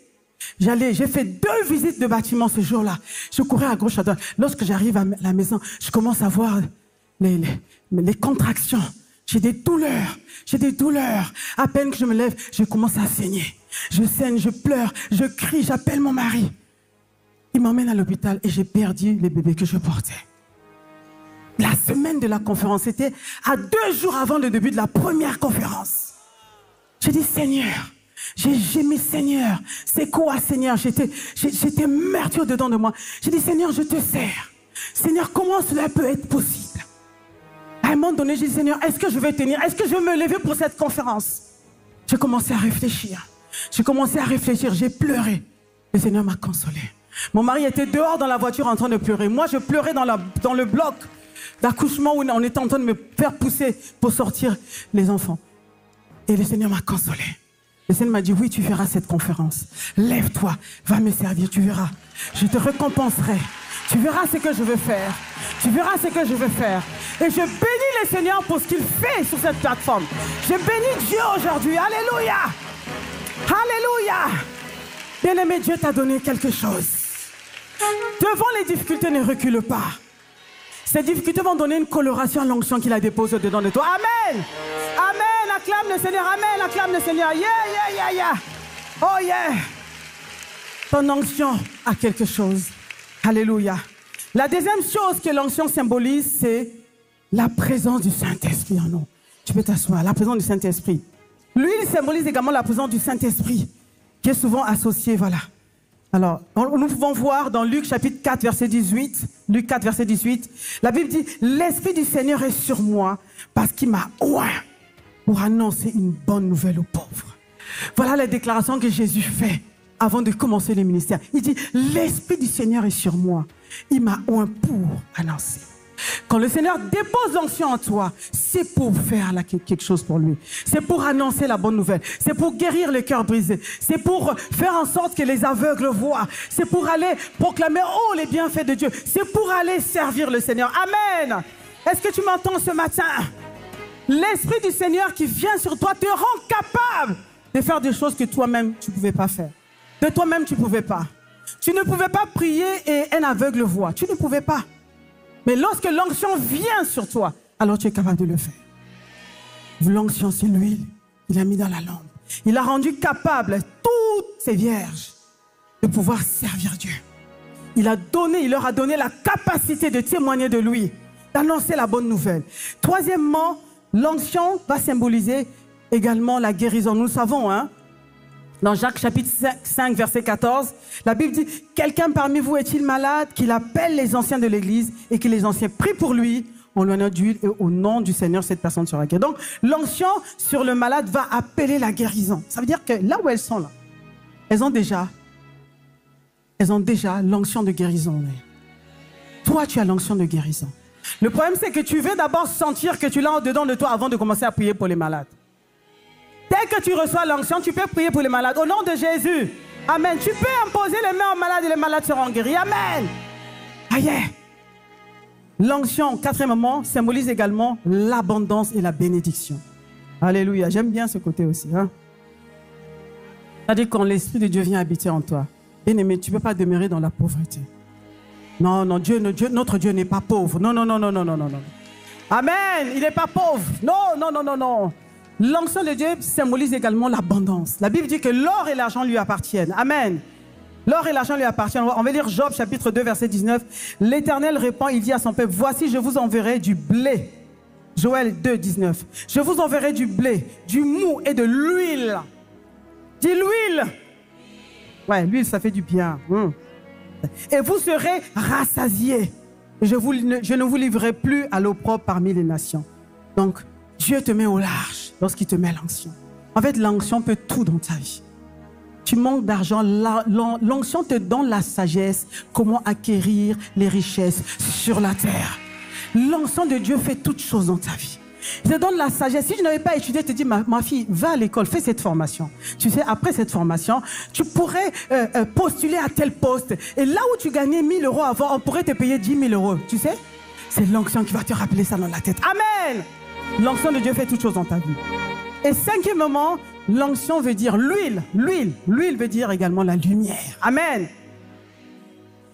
J'ai fait 2 visites de bâtiment ce jour-là. Je courais à gauche, à droite. Lorsque j'arrive à la maison, je commence à voir les contractions. J'ai des douleurs. J'ai des douleurs. À peine que je me lève, je commence à saigner. Je saigne, je pleure, je crie, j'appelle mon mari. Il m'emmène à l'hôpital et j'ai perdu les bébés que je portais. La semaine de la conférence, c'était à 2 jours avant le début de la première conférence. J'ai dit, Seigneur, j'ai gémi, Seigneur. C'est quoi, Seigneur? J'étais meurtrie dedans de moi. J'ai dit, Seigneur, je te sers. Seigneur, comment cela peut être possible? À un moment donné, j'ai dit, Seigneur, est-ce que je vais tenir? Est-ce que je vais me lever pour cette conférence? J'ai commencé à réfléchir. J'ai pleuré. Le Seigneur m'a consolé. Mon mari était dehors dans la voiture en train de pleurer. Moi, je pleurais dans le bloc d'accouchement où on était en train de me faire pousser pour sortir les enfants. Et le Seigneur m'a consolé. Le Seigneur m'a dit, oui, tu feras cette conférence. Lève-toi, va me servir, tu verras. Je te récompenserai. Tu verras ce que je veux faire. Tu verras ce que je veux faire. Et je bénis le Seigneur pour ce qu'il fait sur cette plateforme. Je bénis Dieu aujourd'hui. Alléluia. Alléluia. Bien-aimé, Dieu t'a donné quelque chose. Devant les difficultés, ne recule pas. Ces difficultés vont donner une coloration à l'onction qu'il a déposée dedans de toi. Amen. Amen. Acclame le Seigneur. Amen. Acclame le Seigneur. Yeah, yeah, yeah, yeah. Oh yeah. Ton onction a quelque chose. Alléluia. La deuxième chose que l'onction symbolise, c'est la présence du Saint-Esprit en nous. Tu peux t'asseoir. La présence du Saint-Esprit. L'huile symbolise également la présence du Saint-Esprit, qui est souvent associée, voilà. Alors, nous pouvons voir dans Luc chapitre 4, verset 18, Luc 4, verset 18, la Bible dit, l'Esprit du Seigneur est sur moi parce qu'il m'a oint pour annoncer une bonne nouvelle aux pauvres. Voilà la déclaration que Jésus fait avant de commencer le ministère. Il dit, l'Esprit du Seigneur est sur moi. Il m'a oint pour annoncer. Quand le Seigneur dépose l'onction en toi, c'est pour faire quelque chose pour lui. C'est pour annoncer la bonne nouvelle. C'est pour guérir les cœurs brisés. C'est pour faire en sorte que les aveugles voient. C'est pour aller proclamer, oh, les bienfaits de Dieu. C'est pour aller servir le Seigneur. Amen. Est-ce que tu m'entends ce matin? L'Esprit du Seigneur qui vient sur toi te rend capable de faire des choses que toi-même, tu ne pouvais pas faire. De toi-même, tu ne pouvais pas. Tu ne pouvais pas prier et un aveugle voit. Tu ne pouvais pas. Mais lorsque l'onction vient sur toi, alors tu es capable de le faire. L'onction, c'est l'huile. Il a mis dans la lampe. Il a rendu capable toutes ces vierges de pouvoir servir Dieu. Il leur a donné la capacité de témoigner de lui, d'annoncer la bonne nouvelle. Troisièmement, l'onction va symboliser également la guérison. Nous le savons, hein? Dans Jacques chapitre 5, verset 14, la Bible dit, quelqu'un parmi vous est-il malade, qu'il appelle les anciens de l'église et que les anciens prient pour lui on lui en a d'huile et au nom du Seigneur, cette personne sera guérie. Donc, l'onction sur le malade va appeler la guérison. Ça veut dire que là où elles sont, là, elles ont déjà l'onction de guérison. Toi, tu as l'onction de guérison. Le problème, c'est que tu veux d'abord sentir que tu l'as dedans de toi avant de commencer à prier pour les malades. Dès que tu reçois l'onction, tu peux prier pour les malades. Au nom de Jésus. Amen. Tu peux imposer les mains aux malades et les malades seront guéris. Amen. Aïe. L'onction, quatrièmement, symbolise également l'abondance et la bénédiction. Alléluia. J'aime bien ce côté aussi. Hein? C'est-à-dire quand l'Esprit de Dieu vient habiter en toi. Bien-aimé, tu ne peux pas demeurer dans la pauvreté. Non, non, notre Dieu n'est pas pauvre. Non, non, non, non, non, non, non. Amen. Il n'est pas pauvre. Non, non, non, non, non. L'onction de Dieu symbolise également l'abondance. La Bible dit que l'or et l'argent lui appartiennent. Amen. L'or et l'argent lui appartiennent. On va lire Job chapitre 2 verset 19. L'Éternel répond, il dit à son peuple, voici je vous enverrai du blé. Joël 2, 19. Je vous enverrai du blé, du mou et de l'huile. Dis l'huile. Ouais, l'huile ça fait du bien. Et vous serez rassasiés. Je ne vous livrerai plus à l'opprobre parmi les nations. Donc, Dieu te met au large lorsqu'il te met l'onction. En fait, l'onction peut tout dans ta vie. Tu manques d'argent, l'onction te donne la sagesse, comment acquérir les richesses sur la terre. L'onction de Dieu fait toutes choses dans ta vie. Il te donne la sagesse. Si je n'avais pas étudié, je te dis, ma fille, va à l'école, fais cette formation. Tu sais, après cette formation, tu pourrais postuler à tel poste. Et là où tu gagnais 1 000 € avant, on pourrait te payer 10 000 €. Tu sais, c'est l'onction qui va te rappeler ça dans la tête. Amen. L'onction de Dieu fait toutes choses dans ta vie. Et cinquièmement, l'onction veut dire l'huile. L'huile veut dire également la lumière. Amen.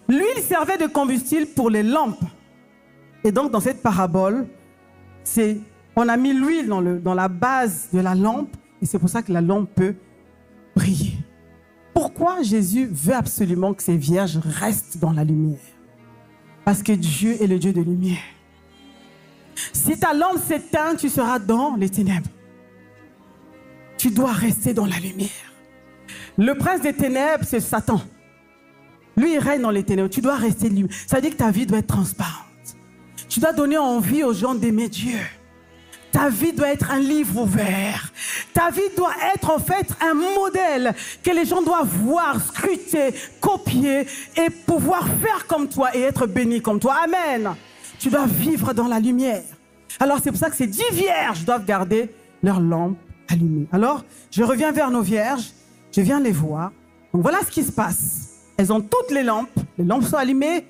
L'huile servait de combustible pour les lampes. Et donc, dans cette parabole, on a mis l'huile dans la base de la lampe. Et c'est pour ça que la lampe peut briller. Pourquoi Jésus veut absolument que ces vierges restent dans la lumière? Parce que Dieu est le Dieu de lumière. Si ta lampe s'éteint, tu seras dans les ténèbres. Tu dois rester dans la lumière. Le prince des ténèbres, c'est Satan. Lui, il règne dans les ténèbres. Tu dois rester libre. Ça veut dire que ta vie doit être transparente. Tu dois donner envie aux gens d'aimer Dieu. Ta vie doit être un livre ouvert. Ta vie doit être en fait un modèle que les gens doivent voir, scruter, copier et pouvoir faire comme toi et être bénis comme toi. Amen. Tu dois vivre dans la lumière. Alors c'est pour ça que ces 10 vierges doivent garder leur lampe allumée. Alors je reviens vers nos vierges, je viens les voir. Donc voilà ce qui se passe. Elles ont toutes les lampes sont allumées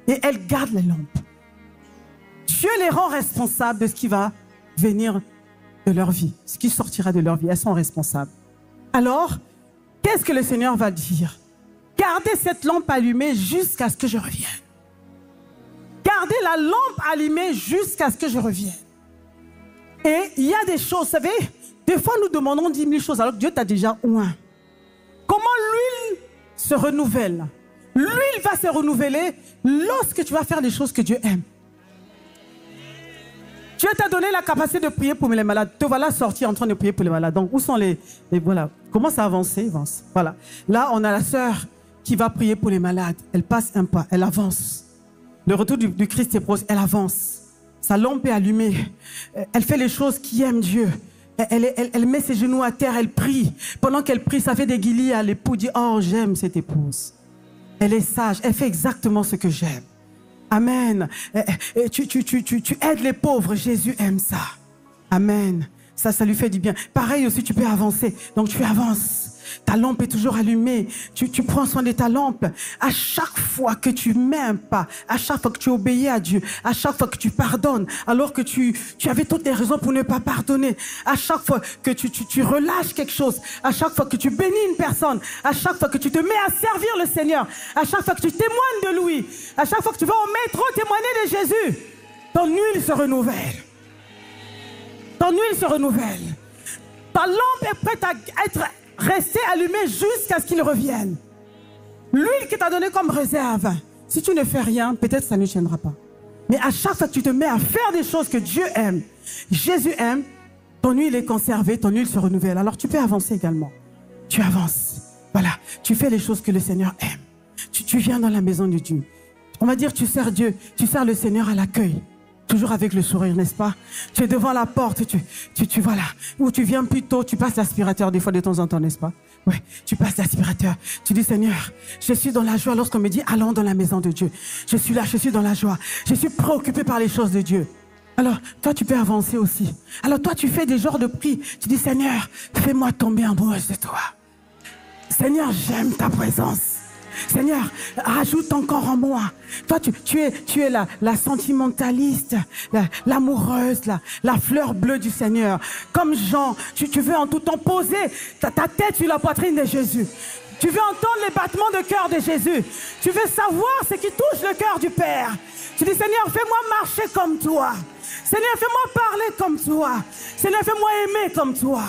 et elles gardent les lampes. Dieu les rend responsables de ce qui va venir de leur vie, ce qui sortira de leur vie. Elles sont responsables. Alors, qu'est-ce que le Seigneur va dire? Gardez cette lampe allumée jusqu'à ce que je revienne. Gardez la lampe allumée jusqu'à ce que je revienne. Et il y a des choses, vous savez, des fois nous demandons 10 000 choses alors que Dieu t'a déjà oint. Comment l'huile se renouvelle? L'huile va se renouveler lorsque tu vas faire les choses que Dieu aime. Dieu t'a donné la capacité de prier pour les malades. Te voilà sorti en train de prier pour les malades. Donc, où sont les voilà, commence à avancer, avance. Voilà. Là, on a la sœur qui va prier pour les malades. Elle passe un pas, elle avance. Le retour du Christ est proche, elle avance. Sa lampe est allumée. Elle fait les choses qui aiment Dieu. Elle met ses genoux à terre, elle prie. Pendant qu'elle prie, ça fait des guillis à l'époux. Dit, oh, j'aime cette épouse. Elle est sage, elle fait exactement ce que j'aime. Amen. Tu aides les pauvres, Jésus aime ça. Amen. Ça lui fait du bien. Pareil aussi, tu peux avancer. Donc tu avances. Ta lampe est toujours allumée. Tu prends soin de ta lampe. À chaque fois que tu mets un pas, à chaque fois que tu obéis à Dieu, à chaque fois que tu pardonnes, alors que tu avais toutes les raisons pour ne pas pardonner, à chaque fois que tu relâches quelque chose, à chaque fois que tu bénis une personne, à chaque fois que tu te mets à servir le Seigneur, à chaque fois que tu témoignes de lui, à chaque fois que tu vas au métro témoigner de Jésus, ton huile se renouvelle. Ton huile se renouvelle. Ta lampe est prête à être restée allumée jusqu'à ce qu'il revienne. L'huile qu'il t'a donnée comme réserve, si tu ne fais rien, peut-être ça ne tiendra pas. Mais à chaque fois que tu te mets à faire des choses que Dieu aime, Jésus aime, ton huile est conservée, ton huile se renouvelle. Alors tu peux avancer également. Tu avances. Voilà. Tu fais les choses que le Seigneur aime. Tu viens dans la maison de Dieu. On va dire tu sers Dieu, tu sers le Seigneur à l'accueil. Toujours avec le sourire, n'est-ce pas? Tu es devant la porte, voilà. Ou tu viens plus tôt, tu passes l'aspirateur des fois de temps en temps, n'est-ce pas? Oui, tu passes l'aspirateur. Tu dis, Seigneur, je suis dans la joie lorsqu'on me dit, allons dans la maison de Dieu. Je suis là, je suis dans la joie. Je suis préoccupé par les choses de Dieu. Alors, toi, tu peux avancer aussi. Alors, toi, tu fais des genres de prix. Tu dis, Seigneur, fais-moi tomber amoureuse de toi. Seigneur, j'aime ta présence. Seigneur, rajoute encore en moi. Toi, tu es la sentimentaliste, l'amoureuse, la fleur bleue du Seigneur. Comme Jean, tu veux en tout temps poser ta tête sur la poitrine de Jésus. Tu veux entendre les battements de cœur de Jésus. Tu veux savoir ce qui touche le cœur du Père. Tu dis, Seigneur, fais-moi marcher comme toi. Seigneur, fais-moi parler comme toi. Seigneur, fais-moi aimer comme toi.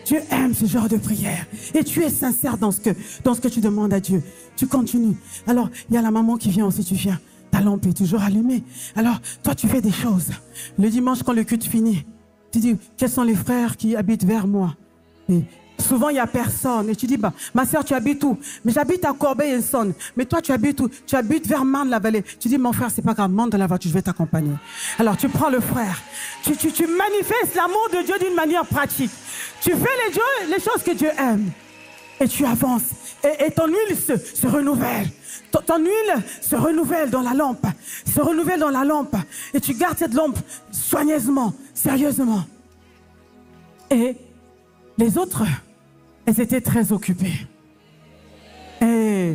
Dieu aime ce genre de prière. Et tu es sincère dans ce que tu demandes à Dieu. Tu continues. Alors, il y a la maman qui vient aussi, tu viens. Ta lampe est toujours allumée. Alors, toi, tu fais des choses. Le dimanche, quand le culte finit, tu dis, quels sont les frères qui habitent vers moi? Et souvent, il n'y a personne. Et tu dis, bah, ma soeur, tu habites où? Mais j'habite à Corbeil-Essonnes. Mais toi, tu habites où? Tu habites vers Marne-la-Vallée. Tu dis, mon frère, c'est pas grave, monte dans la voiture, je vais t'accompagner. Alors, tu prends le frère. Tu manifestes l'amour de Dieu d'une manière pratique. Tu fais les choses que Dieu aime. Et tu avances. Et ton huile se renouvelle. Ton huile se renouvelle dans la lampe. Se renouvelle dans la lampe. Et tu gardes cette lampe soigneusement, sérieusement. Et les autres, elles étaient très occupées. Et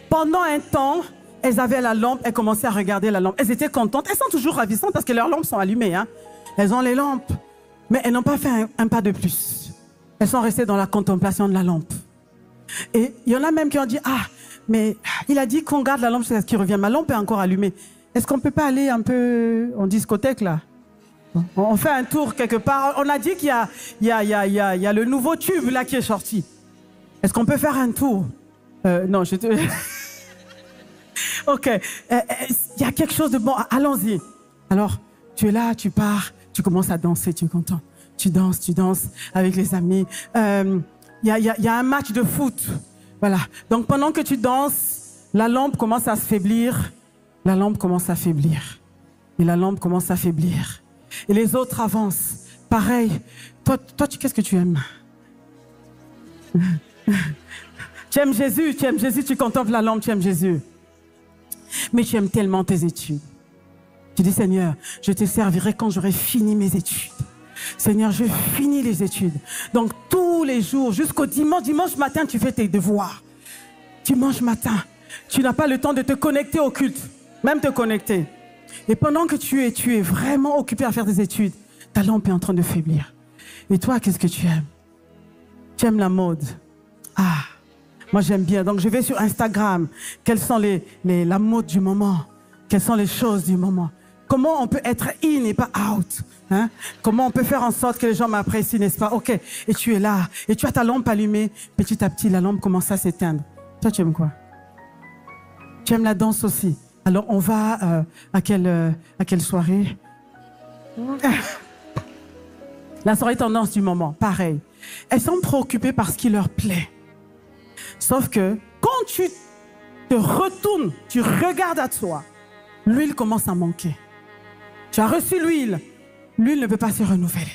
pendant un temps, elles avaient la lampe, elles commençaient à regarder la lampe. Elles étaient contentes. Elles sont toujours ravissantes parce que leurs lampes sont allumées. Hein. Elles ont les lampes. Mais elles n'ont pas fait un pas de plus. Elles sont restées dans la contemplation de la lampe. Et il y en a même qui ont dit, ah, mais il a dit qu'on garde la lampe jusqu'à ce qu'il revienne. Ma lampe est encore allumée. Est-ce qu'on ne peut pas aller un peu en discothèque là? On fait un tour quelque part. On a dit qu'il y a le nouveau tube là qui est sorti. Est-ce qu'on peut faire un tour? Non, je te... Ok. Il y a quelque chose de bon. Allons-y. Alors, tu es là, tu pars, tu commences à danser, tu es content. Tu danses avec les amis. Il y a un match de foot. Voilà. Donc, pendant que tu danses, la lampe commence à se faiblir. La lampe commence à faiblir. Et la lampe commence à faiblir. Et les autres avancent. Pareil. Toi qu'est-ce que tu aimes? Tu aimes Jésus, tu contemples la lampe, tu aimes Jésus. Mais tu aimes tellement tes études. Tu dis, Seigneur, je te servirai quand j'aurai fini mes études. Seigneur, je finis les études. Donc, tous les jours, jusqu'au dimanche matin, tu fais tes devoirs. Dimanche matin, tu n'as pas le temps de te connecter au culte, même te connecter. Et pendant que tu es vraiment occupé à faire tes études, ta lampe est en train de faiblir. Et toi, qu'est-ce que tu aimes? Tu aimes la mode. Ah, moi j'aime bien. Donc, je vais sur Instagram. Quelles sont la mode du moment? Quelles sont les choses du moment? Comment on peut être in et pas out? Hein? Comment on peut faire en sorte que les gens m'apprécient, n'est-ce pas? Ok. Et tu es là. Et tu as ta lampe allumée. Petit à petit, la lampe commence à s'éteindre. Toi, tu aimes quoi? Tu aimes la danse aussi. Alors, on va à quelle soirée? La soirée tendance du moment, pareil. Elles sont préoccupées par ce qui leur plaît. Sauf que quand tu te retournes, tu regardes à toi, l'huile commence à manquer. Tu as reçu l'huile. L'huile ne peut pas se renouveler.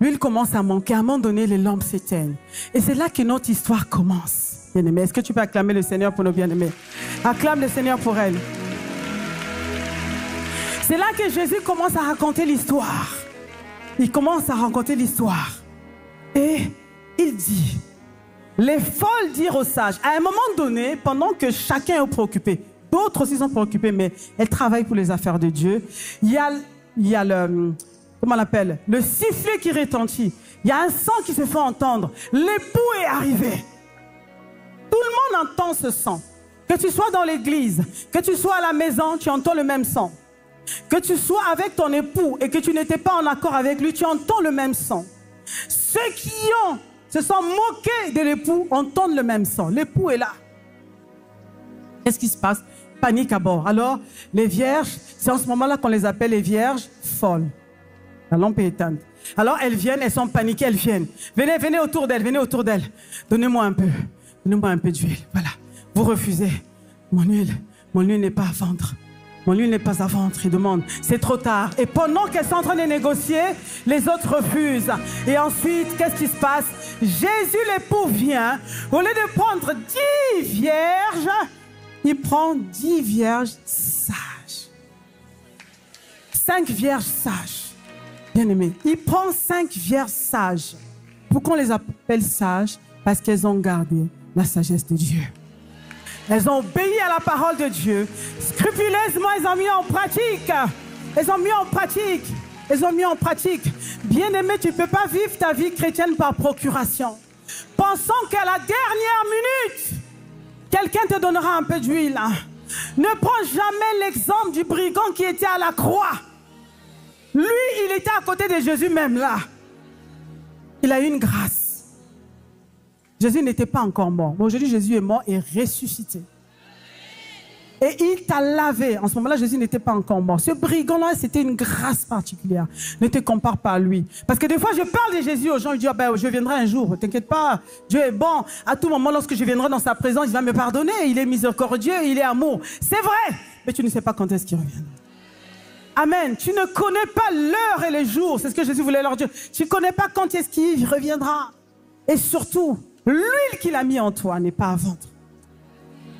L'huile commence à manquer. À un moment donné, les lampes s'éteignent. Et c'est là que notre histoire commence. Bien-aimés, est-ce que tu peux acclamer le Seigneur pour nos bien-aimés? Acclame le Seigneur pour elle. C'est là que Jésus commence à raconter l'histoire. Il commence à raconter l'histoire. Et il dit, les folles dirent aux sages. À un moment donné, pendant que chacun est préoccupé, d'autres aussi sont préoccupés, mais elles travaillent pour les affaires de Dieu. Il y a le, comment on l'appelle, le sifflet qui retentit. Il y a un son qui se fait entendre. L'époux est arrivé. Tout le monde entend ce son. Que tu sois dans l'église, que tu sois à la maison, tu entends le même son. Que tu sois avec ton époux et que tu n'étais pas en accord avec lui, tu entends le même son. Ceux qui se sont moqués de l'époux entendent le même son. L'époux est là. Qu'est-ce qui se passe? Panique à bord. Alors, les vierges, c'est en ce moment-là qu'on les appelle les vierges folles. La lampe est éteinte. Alors, elles viennent, elles sont paniquées, elles viennent. Venez autour d'elles, venez autour d'elles. Donnez-moi un peu. Donnez-moi un peu d'huile. Voilà. Vous refusez. Mon huile n'est pas à vendre. Mon huile n'est pas à vendre. Il demande, c'est trop tard. Et pendant qu'elles sont en train de négocier, les autres refusent. Et ensuite, qu'est-ce qui se passe? Jésus, l'époux, vient. Au lieu de prendre 10 vierges, il prend 10 vierges sages. 5 vierges sages. Bien aimé. Il prend 5 vierges sages. Pourquoi on les appelle sages? Parce qu'elles ont gardé la sagesse de Dieu. Elles ont obéi à la parole de Dieu. Scrupuleusement, elles ont mis en pratique. Elles ont mis en pratique. Elles ont mis en pratique. Bien-aimé, tu ne peux pas vivre ta vie chrétienne par procuration. Pensant qu'à la dernière minute, quelqu'un te donnera un peu d'huile. Ne prends jamais l'exemple du brigand qui était à la croix. Lui, il était à côté de Jésus même là. Il a eu une grâce. Jésus n'était pas encore mort. Mais aujourd'hui, Jésus est mort et ressuscité. Et il t'a lavé. En ce moment-là, Jésus n'était pas encore mort. Ce brigand-là, c'était une grâce particulière. Ne te compare pas à lui. Parce que des fois, je parle de Jésus aux gens. Ils disent, ah ben, je viendrai un jour. Ne t'inquiète pas. Dieu est bon. À tout moment, lorsque je viendrai dans sa présence, il va me pardonner. Il est miséricordieux. Il est amour. C'est vrai. Mais tu ne sais pas quand est-ce qu'il reviendra. Amen. Tu ne connais pas l'heure et le jour. C'est ce que Jésus voulait leur dire. Tu ne connais pas quand est-ce qu'il reviendra. Et surtout, l'huile qu'il a mis en toi n'est pas à vendre.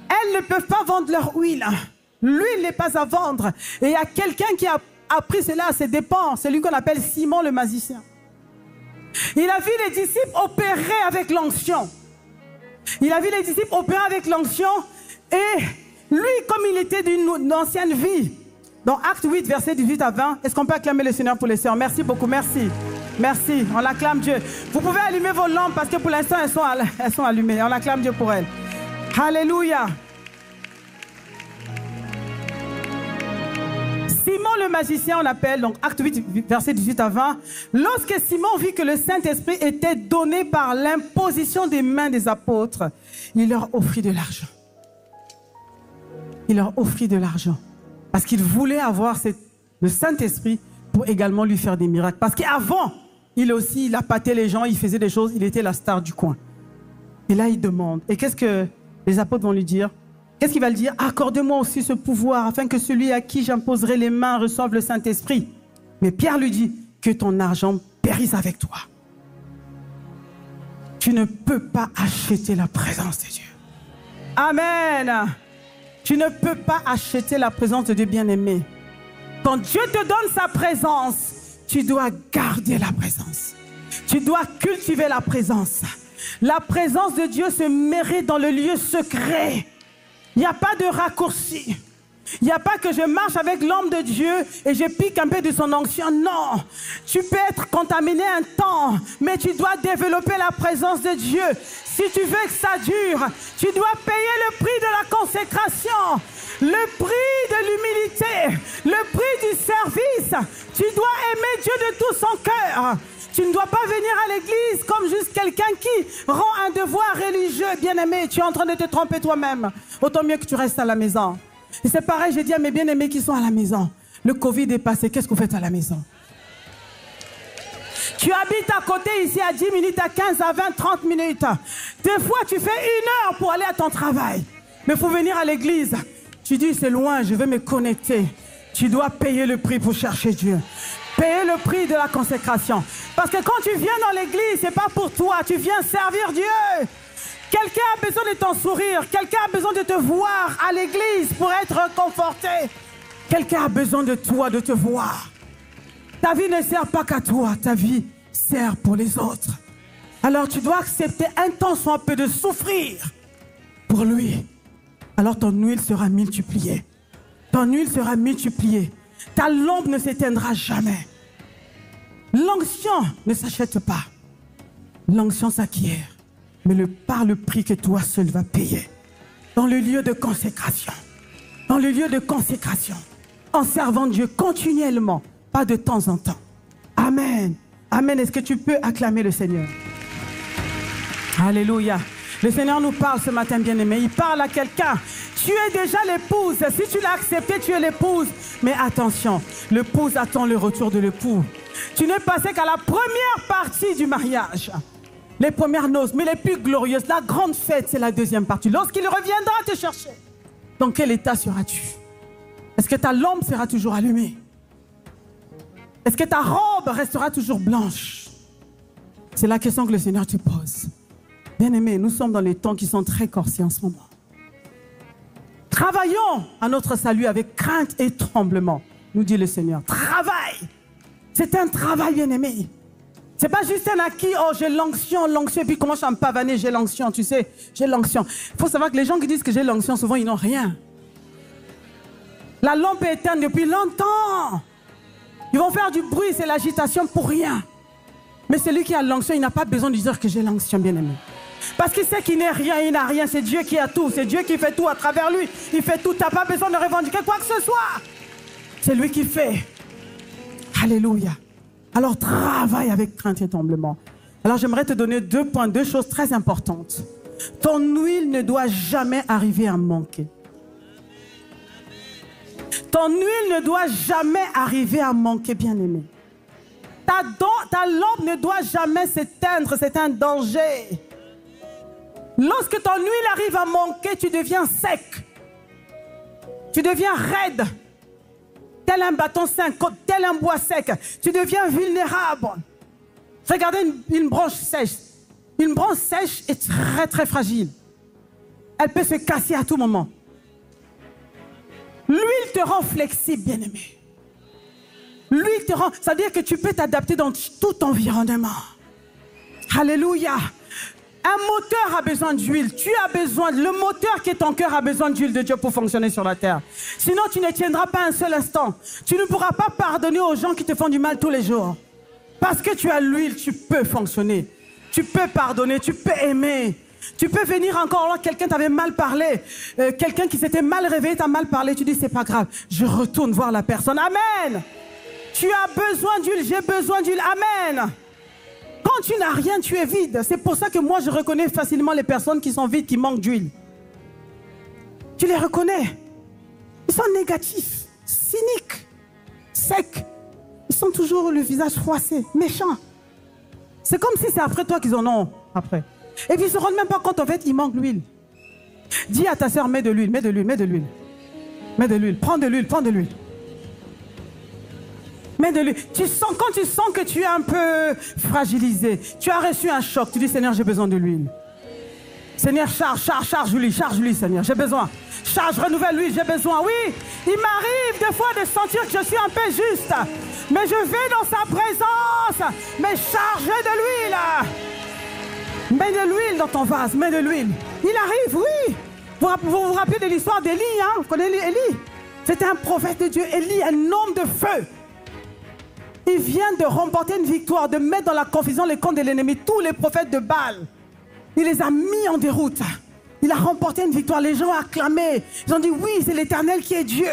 Elles ne peuvent pas vendre leur huile. L'huile n'est pas à vendre. Et il y a quelqu'un qui a appris cela à ses dépens. C'est lui qu'on appelle Simon le magicien. Il a vu les disciples opérer avec l'onction. Il a vu les disciples opérer avec l'onction. Et lui, comme il était d'une ancienne vie, dans Acte 8, verset 18 à 20, est-ce qu'on peut acclamer le Seigneur pour les sœurs? Merci beaucoup, merci. Merci, on acclame Dieu. Vous pouvez allumer vos lampes parce que pour l'instant, elles sont allumées. On acclame Dieu pour elles. Alléluia. Simon le magicien, on appelle, donc Acte 8, verset 18 à 20. Lorsque Simon vit que le Saint-Esprit était donné par l'imposition des mains des apôtres, il leur offrit de l'argent. Il leur offrit de l'argent. Parce qu'il voulait avoir le Saint-Esprit pour également lui faire des miracles. Parce qu'avant, il aussi, il appâtait les gens, il faisait des choses, il était la star du coin. Et là, il demande. Et qu'est-ce que les apôtres vont lui dire? Qu'est-ce qu'il va lui dire? Accorde-moi aussi ce pouvoir, afin que celui à qui j'imposerai les mains reçoive le Saint-Esprit. Mais Pierre lui dit, que ton argent périsse avec toi. Tu ne peux pas acheter la présence de Dieu. Amen. Tu ne peux pas acheter la présence de Dieu, bien-aimé. Quand Dieu te donne sa présence, tu dois garder la présence. Tu dois cultiver la présence. La présence de Dieu se mérite dans le lieu secret. Il n'y a pas de raccourci. Il n'y a pas que je marche avec l'homme de Dieu et je pique un peu de son onction. Non. Tu peux être contaminé un temps, mais tu dois développer la présence de Dieu. Si tu veux que ça dure, tu dois payer le prix de la consécration, le prix de l'humilité, le prix du service. Tu dois aimer Dieu de tout son cœur. Tu ne dois pas venir à l'église comme juste quelqu'un qui rend un devoir religieux. Bien-aimé, tu es en train de te tromper toi-même. Autant mieux que tu restes à la maison. Et c'est pareil, j'ai dit à mes bien-aimés qui sont à la maison. Le Covid est passé, qu'est-ce que vous faites à la maison? Tu habites à côté ici à 10 minutes, à 15, à 20, 30 minutes. Des fois, tu fais 1 heure pour aller à ton travail. Mais il faut venir à l'église. Tu dis, c'est loin, je vais me connecter. Tu dois payer le prix pour chercher Dieu. Payer le prix de la consécration. Parce que quand tu viens dans l'église, ce n'est pas pour toi. Tu viens servir Dieu. Quelqu'un a besoin de ton sourire. Quelqu'un a besoin de te voir à l'église pour être conforté. Quelqu'un a besoin de toi, de te voir. Ta vie ne sert pas qu'à toi. Ta vie sert pour les autres. Alors tu dois accepter un temps soit peu de souffrir pour lui. Alors ton huile sera multipliée. Ton huile sera multipliée. Ta lampe ne s'éteindra jamais. L'onction ne s'achète pas. L'onction s'acquiert. Mais par le prix que toi seul vas payer. Dans le lieu de consécration. Dans le lieu de consécration. En servant Dieu continuellement. Pas de temps en temps. Amen. Amen. Est-ce que tu peux acclamer le Seigneur? Alléluia. Le Seigneur nous parle ce matin, bien-aimé. Il parle à quelqu'un. Tu es déjà l'épouse. Si tu l'as accepté, tu es l'épouse. Mais attention, l'épouse attend le retour de l'époux. Tu n'es passé qu'à la première partie du mariage. Les premières noces, mais les plus glorieuses. La grande fête, c'est la deuxième partie. Lorsqu'il reviendra te chercher, dans quel état seras-tu? Est-ce que ta lampe sera toujours allumée? Est-ce que ta robe restera toujours blanche? C'est la question que le Seigneur te pose. Bien-aimés, nous sommes dans les temps qui sont très corsés en ce moment. Travaillons à notre salut avec crainte et tremblement, nous dit le Seigneur. Travaille! C'est un travail, bien-aimé. C'est pas juste un acquis, oh j'ai l'onction, et puis commence à me pavaner, j'ai l'onction, tu sais, j'ai l'onction. Il faut savoir que les gens qui disent que j'ai l'onction, souvent ils n'ont rien. La lampe est éteinte depuis longtemps. Ils vont faire du bruit, c'est l'agitation pour rien. Mais celui qui a l'onction, il n'a pas besoin de dire que j'ai l'onction, bien-aimé. Parce qu'il sait qu'il n'est rien, il n'a rien, c'est Dieu qui a tout, c'est Dieu qui fait tout à travers lui. Il fait tout, tu n'as pas besoin de revendiquer quoi que ce soit. C'est lui qui fait. Alléluia. Alors travaille avec crainte et tremblement. Alors j'aimerais te donner 2 points, 2 choses très importantes. Ton huile ne doit jamais arriver à manquer. Ton huile ne doit jamais arriver à manquer, bien-aimé. Ta lampe ne doit jamais s'éteindre, c'est un danger. Lorsque ton huile arrive à manquer, tu deviens sec. Tu deviens raide. Tel un bâton sec, tel un bois sec. Tu deviens vulnérable. Regardez une branche sèche. Une branche sèche est très très fragile. Elle peut se casser à tout moment. L'huile te rend flexible, bien-aimé. L'huile te rend... Ça veut dire que tu peux t'adapter dans tout environnement. Alléluia. Un moteur a besoin d'huile. Tu as besoin... Le moteur qui est ton cœur a besoin d'huile de Dieu pour fonctionner sur la terre. Sinon, tu ne tiendras pas un seul instant. Tu ne pourras pas pardonner aux gens qui te font du mal tous les jours. Parce que tu as l'huile, tu peux fonctionner. Tu peux pardonner, tu peux aimer. Tu peux venir encore là, quelqu'un t'avait mal parlé. Quelqu'un qui s'était mal réveillé t'a mal parlé. Tu dis, c'est pas grave. Je retourne voir la personne. Amen. Tu as besoin d'huile, j'ai besoin d'huile. Amen. Quand tu n'as rien, tu es vide. C'est pour ça que moi, je reconnais facilement les personnes qui sont vides, qui manquent d'huile. Tu les reconnais. Ils sont négatifs, cyniques, secs. Ils sont toujours le visage froissé, méchants. C'est comme si c'est après toi qu'ils en ont après. Et puis ils ne se rendent même pas compte, en fait, il manque l'huile. Dis à ta soeur, mets de l'huile, mets de l'huile, mets de l'huile. Mets de l'huile, prends de l'huile, prends de l'huile. Mets de l'huile. Quand tu sens que tu es un peu fragilisé, tu as reçu un choc, tu dis, Seigneur, j'ai besoin de l'huile. Seigneur, charge l'huile, Seigneur, j'ai besoin. Charge, renouvelle l'huile, j'ai besoin. Oui, il m'arrive des fois de sentir que je suis un peu juste. Mais je vais dans sa présence, mais chargé de l'huile. Mets de l'huile dans ton vase, mets de l'huile. Il arrive, oui. Vous vous rappelez de l'histoire d'Élie, hein? Vous connaissez Élie? C'était un prophète de Dieu. Élie, un homme de feu. Il vient de remporter une victoire, de mettre dans la confusion les camps de l'ennemi. Tous les prophètes de Baal, il les a mis en déroute. Il a remporté une victoire. Les gens ont acclamé. Ils ont dit, oui, c'est l'Éternel qui est Dieu.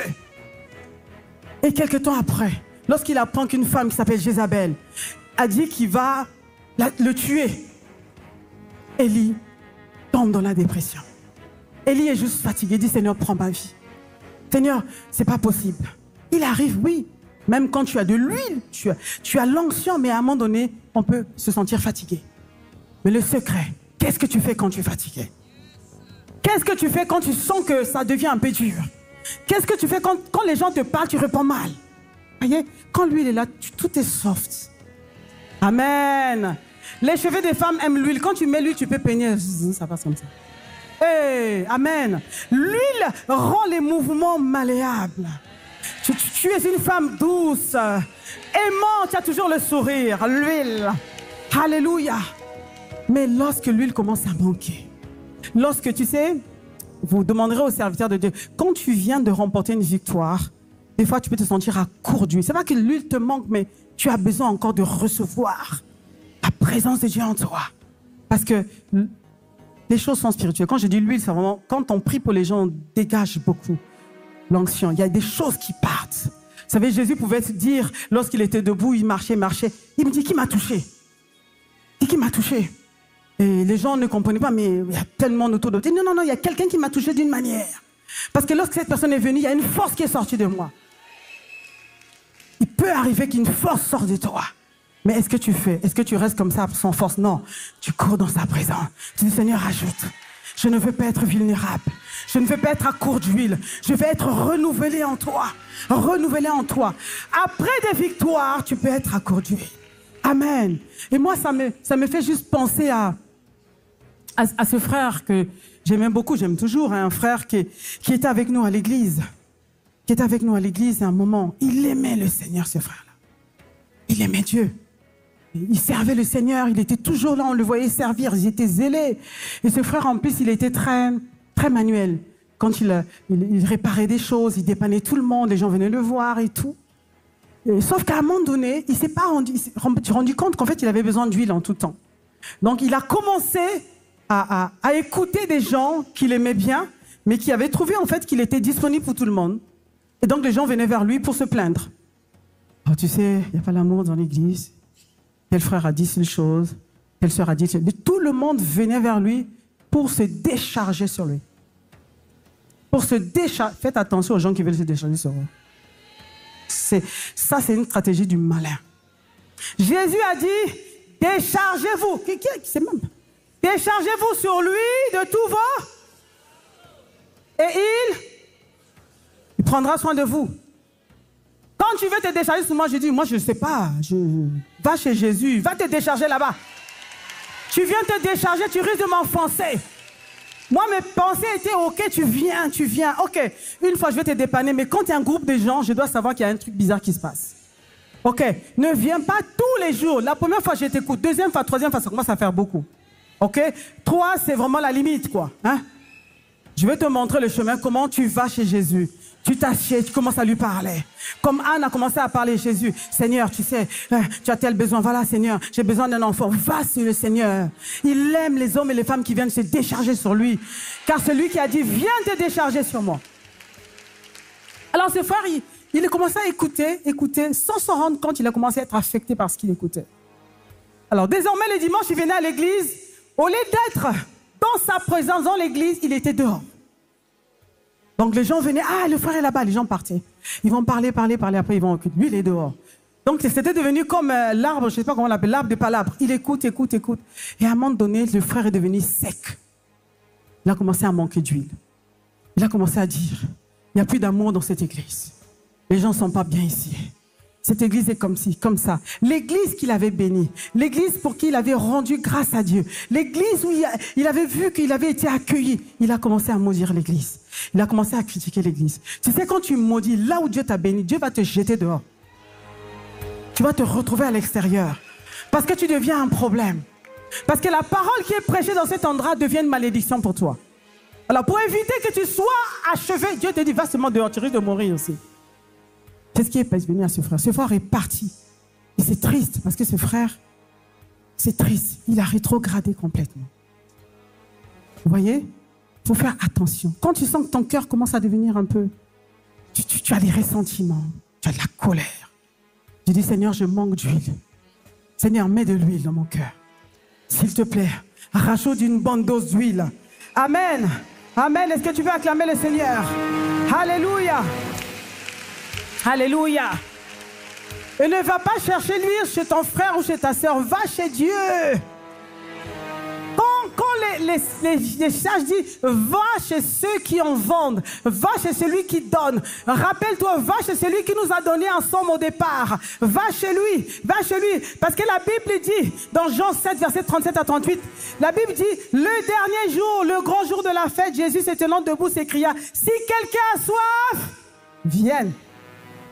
Et quelque temps après, lorsqu'il apprend qu'une femme qui s'appelle Jézabel a dit qu'il va le tuer, Élie tombe dans la dépression. Élie est juste fatigué. Il dit, Seigneur, prends ma vie. Seigneur, c'est pas possible. Il arrive, oui. Même quand tu as de l'huile, tu as l'onction, mais à un moment donné, on peut se sentir fatigué. Mais le secret, qu'est-ce que tu fais quand tu es fatigué? Qu'est-ce que tu fais quand tu sens que ça devient un peu dur? Qu'est-ce que tu fais quand les gens te parlent, tu réponds mal? Voyez, quand l'huile est là, tout est soft. Amen. Les cheveux des femmes aiment l'huile. Quand tu mets l'huile, tu peux peigner. Ça passe comme ça. Hey, amen. L'huile rend les mouvements malléables. Tu es une femme douce, aimante, tu as toujours le sourire, l'huile. Alléluia. Mais lorsque l'huile commence à manquer, lorsque tu sais, vous demanderez au serviteur de Dieu, quand tu viens de remporter une victoire, des fois tu peux te sentir à court d'huile. C'est pas que l'huile te manque, mais tu as besoin encore de recevoir la présence de Dieu en toi. Parce que les choses sont spirituelles. Quand je dis l'huile, c'est vraiment, quand on prie pour les gens, on dégage beaucoup l'onction. Il y a des choses qui partent. Vous savez, Jésus pouvait se dire, lorsqu'il était debout, il marchait. Il me dit, qui m'a touché? Il dit, qui m'a touché? Et les gens ne comprenaient pas, mais il y a tellement autour de toi. Non, il y a quelqu'un qui m'a touché d'une manière. Parce que lorsque cette personne est venue, il y a une force qui est sortie de moi. Il peut arriver qu'une force sorte de toi. Mais est-ce que tu fais? Est-ce que tu restes comme ça sans force? Non. Tu cours dans sa présence. Tu dis, Seigneur, ajoute. Je ne veux pas être vulnérable. Je ne veux pas être à court d'huile. Je veux être renouvelé en toi. Renouvelé en toi. Après des victoires, tu peux être à court d'huile. Amen. Et moi, ça me fait juste penser à ce frère que j'aimais beaucoup, j'aime toujours, hein, un frère qui était avec nous à l'église. Qui était avec nous à l'église à un moment. Il aimait le Seigneur, ce frère-là. Il aimait Dieu. Il servait le Seigneur, il était toujours là, on le voyait servir, il était zélé. Et ce frère, en plus, il était très, très manuel. Quand il réparait des choses, il dépannait tout le monde, les gens venaient le voir et tout. Sauf qu'à un moment donné, il ne s'est pas rendu compte qu'en fait, il avait besoin d'huile en tout temps. Donc, il a commencé à écouter des gens qu'il aimait bien, mais qui avaient trouvé en fait qu'il était disponible pour tout le monde. Et donc, les gens venaient vers lui pour se plaindre. Oh, tu sais, il n'y a pas l'amour dans l'église. Tel frère a dit une chose, telle sœur a dit... Tout le monde venait vers lui pour se décharger sur lui. Pour se décharger. Faites attention aux gens qui veulent se décharger sur vous. Ça, c'est une stratégie du malin. Jésus a dit, déchargez-vous. Déchargez-vous sur lui de tout vos... Et il prendra soin de vous. Quand tu veux te décharger sur moi, je dis, moi je ne sais pas, va chez Jésus, va te décharger là-bas. Tu viens te décharger, tu risques de m'enfoncer. Moi, mes pensées étaient, ok, tu viens, ok, une fois je vais te dépanner, mais quand il y a un groupe de gens, je dois savoir qu'il y a un truc bizarre qui se passe. Ok, ne viens pas tous les jours. La première fois, je t'écoute, deuxième fois, troisième fois, ça commence à faire beaucoup. Ok, 3, c'est vraiment la limite, quoi. Hein? Je vais te montrer le chemin, comment tu vas chez Jésus. Tu t'assieds, tu commences à lui parler. Comme Anne a commencé à parler à Jésus. Seigneur, tu sais, tu as tel besoin. Voilà, Seigneur, j'ai besoin d'un enfant. Va sur le Seigneur. Il aime les hommes et les femmes qui viennent se décharger sur lui. Car celui qui a dit, viens te décharger sur moi. Alors ce frère, il a commencé à écouter, sans s'en rendre compte, il a commencé à être affecté par ce qu'il écoutait. Alors désormais, les dimanches, il venait à l'église. Au lieu d'être dans sa présence dans l'église, il était dehors. Donc les gens venaient, ah, le frère est là-bas, les gens partaient. Ils vont parler, après ils vont occuper. Lui, il est dehors. Donc c'était devenu comme l'arbre, je ne sais pas comment on l'appelle, l'arbre de palabre. Il écoute. Et à un moment donné, le frère est devenu sec. Il a commencé à manquer d'huile. Il a commencé à dire, il n'y a plus d'amour dans cette église. Les gens ne sont pas bien ici. Cette église est comme ci, comme ça. L'église qu'il avait bénie, l'église pour qui il avait rendu grâce à Dieu, l'église où il avait vu qu'il avait été accueilli, il a commencé à maudire l'église. Il a commencé à critiquer l'église. Tu sais, quand tu maudis, là où Dieu t'a béni, Dieu va te jeter dehors. Tu vas te retrouver à l'extérieur. Parce que tu deviens un problème. Parce que la parole qui est prêchée dans cet endroit devient une malédiction pour toi. Alors pour éviter que tu sois achevé, Dieu te dit, va seulement dehors, tu risques de mourir aussi. C'est ce qui est venu à ce frère. Ce frère est parti. Et c'est triste parce que ce frère, c'est triste. Il a rétrogradé complètement. Vous voyez? Il faut faire attention. Quand tu sens que ton cœur commence à devenir un peu... Tu as des ressentiments, tu as de la colère. Tu dis, Seigneur, je manque d'huile. Seigneur, mets de l'huile dans mon cœur. S'il te plaît, rajoute une bonne dose d'huile. Amen. Amen. Est-ce que tu veux acclamer le Seigneur? Alléluia. Alléluia. Et ne va pas chercher l'huile chez ton frère ou chez ta soeur. Va chez Dieu. Quand les sages disent, va chez ceux qui en vendent. Va chez celui qui donne. Rappelle-toi, va chez celui qui nous a donné en somme au départ. Va chez lui. Va chez lui. Parce que la Bible dit, dans Jean 7, verset 37 à 38, la Bible dit, le dernier jour, le grand jour de la fête, Jésus se tenant debout s'écria, si quelqu'un a soif, vienne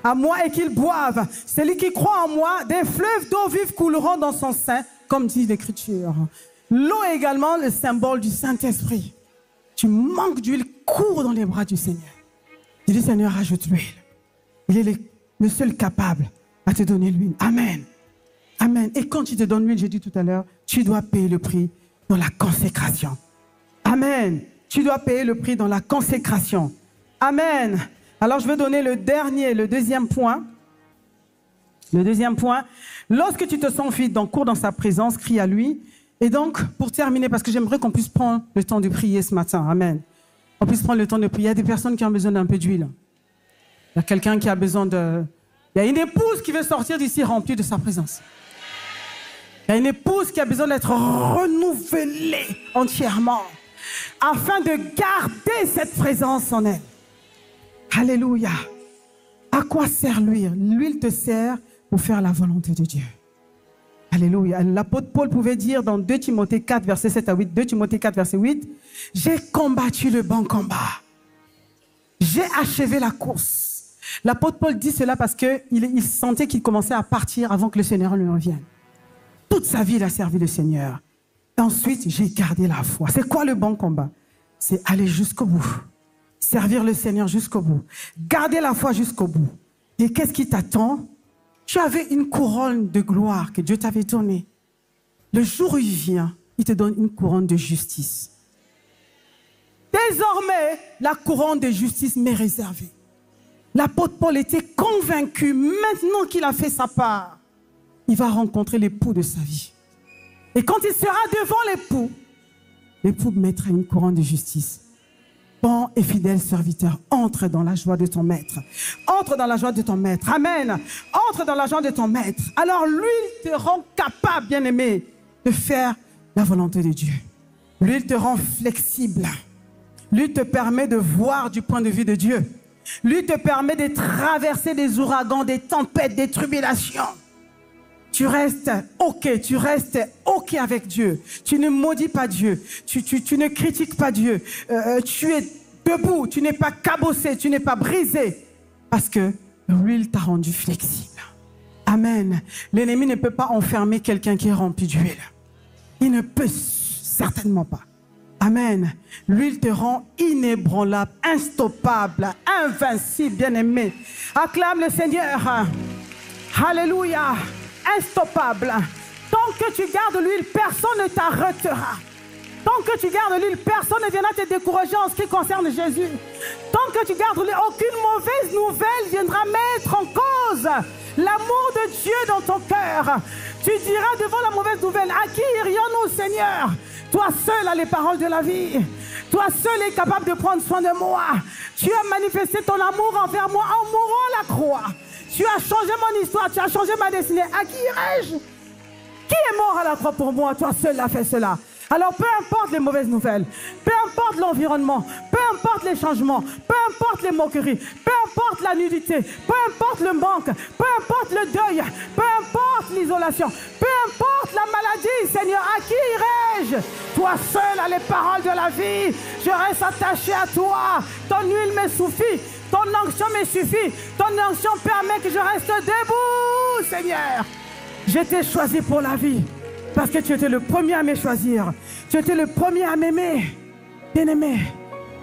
à moi et qu'il boive. Celui qui croit en moi, des fleuves d'eau vive couleront dans son sein, comme dit l'Écriture. L'eau est également le symbole du Saint-Esprit. Tu manques d'huile, cours dans les bras du Seigneur. Tu dis, Seigneur, rajoute l'huile. Il est le seul capable à te donner l'huile. Amen. Amen. Et quand tu te donnes l'huile, j'ai dit tout à l'heure, tu dois payer le prix dans la consécration. Amen. Tu dois payer le prix dans la consécration. Amen. Alors, je vais donner le deuxième point. Le deuxième point, lorsque tu te sens vide, donc cours dans sa présence, crie à lui. Et donc, pour terminer, parce que j'aimerais qu'on puisse prendre le temps de prier ce matin. Amen. On puisse prendre le temps de prier. Il y a des personnes qui ont besoin d'un peu d'huile. Il y a quelqu'un qui a besoin de... Il y a une épouse qui veut sortir d'ici remplie de sa présence. Il y a une épouse qui a besoin d'être renouvelée entièrement. afin de garder cette présence en elle. Alléluia. À quoi sert l'huile? L'huile te sert pour faire la volonté de Dieu. Alléluia. L'apôtre Paul pouvait dire dans 2 Timothée 4, verset 7 à 8, 2 Timothée 4, verset 8, « J'ai combattu le bon combat. J'ai achevé la course. » L'apôtre Paul dit cela parce qu'il sentait qu'il commençait à partir avant que le Seigneur lui revienne. Toute sa vie, il a servi le Seigneur. Ensuite, j'ai gardé la foi. C'est quoi le bon combat? C'est aller jusqu'au bout. Servir le Seigneur jusqu'au bout. Garder la foi jusqu'au bout. Et qu'est-ce qui t'attend? Tu avais une couronne de gloire que Dieu t'avait donnée. Le jour où il vient, il te donne une couronne de justice. Désormais, la couronne de justice m'est réservée. L'apôtre Paul était convaincu, maintenant qu'il a fait sa part, il va rencontrer l'époux de sa vie. Et quand il sera devant l'époux mettra une couronne de justice. Bon et fidèle serviteur, entre dans la joie de ton maître. Entre dans la joie de ton maître. Amen. Entre dans la joie de ton maître. Alors lui, il te rend capable, bien-aimé, de faire la volonté de Dieu. Lui, il te rend flexible. Lui, il te permet de voir du point de vue de Dieu. Lui, il te permet de traverser des ouragans, des tempêtes, des tribulations. Tu restes OK avec Dieu. Tu ne maudis pas Dieu. Tu ne critiques pas Dieu. Tu es debout. Tu n'es pas cabossé. Tu n'es pas brisé. Parce que lui, il t'a rendu flexible. Amen. L'ennemi ne peut pas enfermer quelqu'un qui est rempli d'huile. Il ne peut certainement pas. Amen. Lui, il te rend inébranlable, instoppable, invincible, bien-aimé. Acclame le Seigneur. Alléluia. Instoppable. Tant que tu gardes l'huile, personne ne t'arrêtera. Tant que tu gardes l'huile, personne ne viendra te décourager en ce qui concerne Jésus. Tant que tu gardes l'huile, aucune mauvaise nouvelle viendra mettre en cause l'amour de Dieu dans ton cœur. Tu diras devant la mauvaise nouvelle, à qui irions-nous, Seigneur? Toi seul as les paroles de la vie. Toi seul es capable de prendre soin de moi. Tu as manifesté ton amour envers moi en mourant à la croix. Tu as changé mon histoire, tu as changé ma destinée. À qui irai-je? Qui est mort à la croix pour moi? Toi seul as fait cela. Alors peu importe les mauvaises nouvelles, peu importe l'environnement, peu importe les changements, peu importe les moqueries, peu importe la nudité, peu importe le manque, peu importe le deuil, peu importe l'isolation, peu importe la maladie, Seigneur, à qui irai-je? Toi seul as les paroles de la vie. Je reste attaché à toi. Ton huile me suffit. Ton onction me suffit. Ton onction permet que je reste debout, Seigneur. Je t'ai choisi pour la vie. Parce que tu étais le premier à me choisir. Tu étais le premier à m'aimer. Bien-aimé,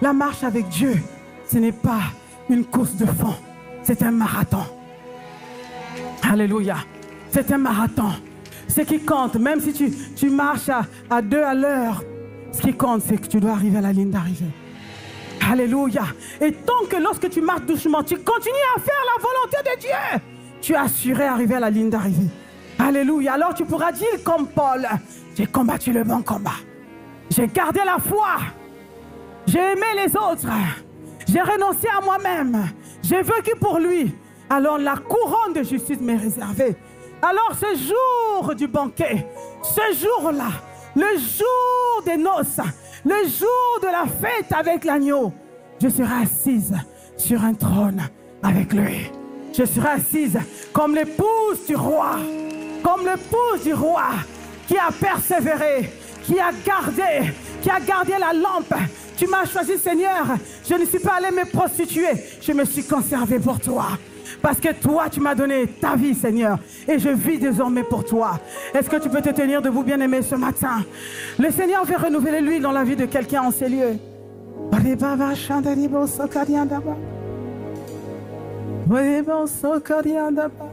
la marche avec Dieu, ce n'est pas une course de fond. C'est un marathon. Alléluia. C'est un marathon. Ce qui compte, même si tu marches à 2 à l'heure, ce qui compte, c'est que tu dois arriver à la ligne d'arrivée. Alléluia. Et tant que lorsque tu marches doucement, tu continues à faire la volonté de Dieu, tu es assuré d'arriver à la ligne d'arrivée. Alléluia. Alors tu pourras dire comme Paul, j'ai combattu le bon combat. J'ai gardé la foi. J'ai aimé les autres. J'ai renoncé à moi-même. J'ai vécu pour lui. Alors la couronne de justice m'est réservée. Alors ce jour du banquet, ce jour-là, le jour des noces, le jour de la fête avec l'agneau, je serai assise sur un trône avec lui. Je serai assise comme l'épouse du roi. Comme l'épouse du roi qui a persévéré, qui a gardé la lampe. Tu m'as choisi, Seigneur. Je ne suis pas allé me prostituer. Je me suis conservé pour toi. Parce que toi, tu m'as donné ta vie, Seigneur. Et je vis désormais pour toi. Est-ce que tu peux te tenir debout, bien-aimé, ce matin? Le Seigneur veut renouveler l'huile dans la vie de quelqu'un en ces lieux.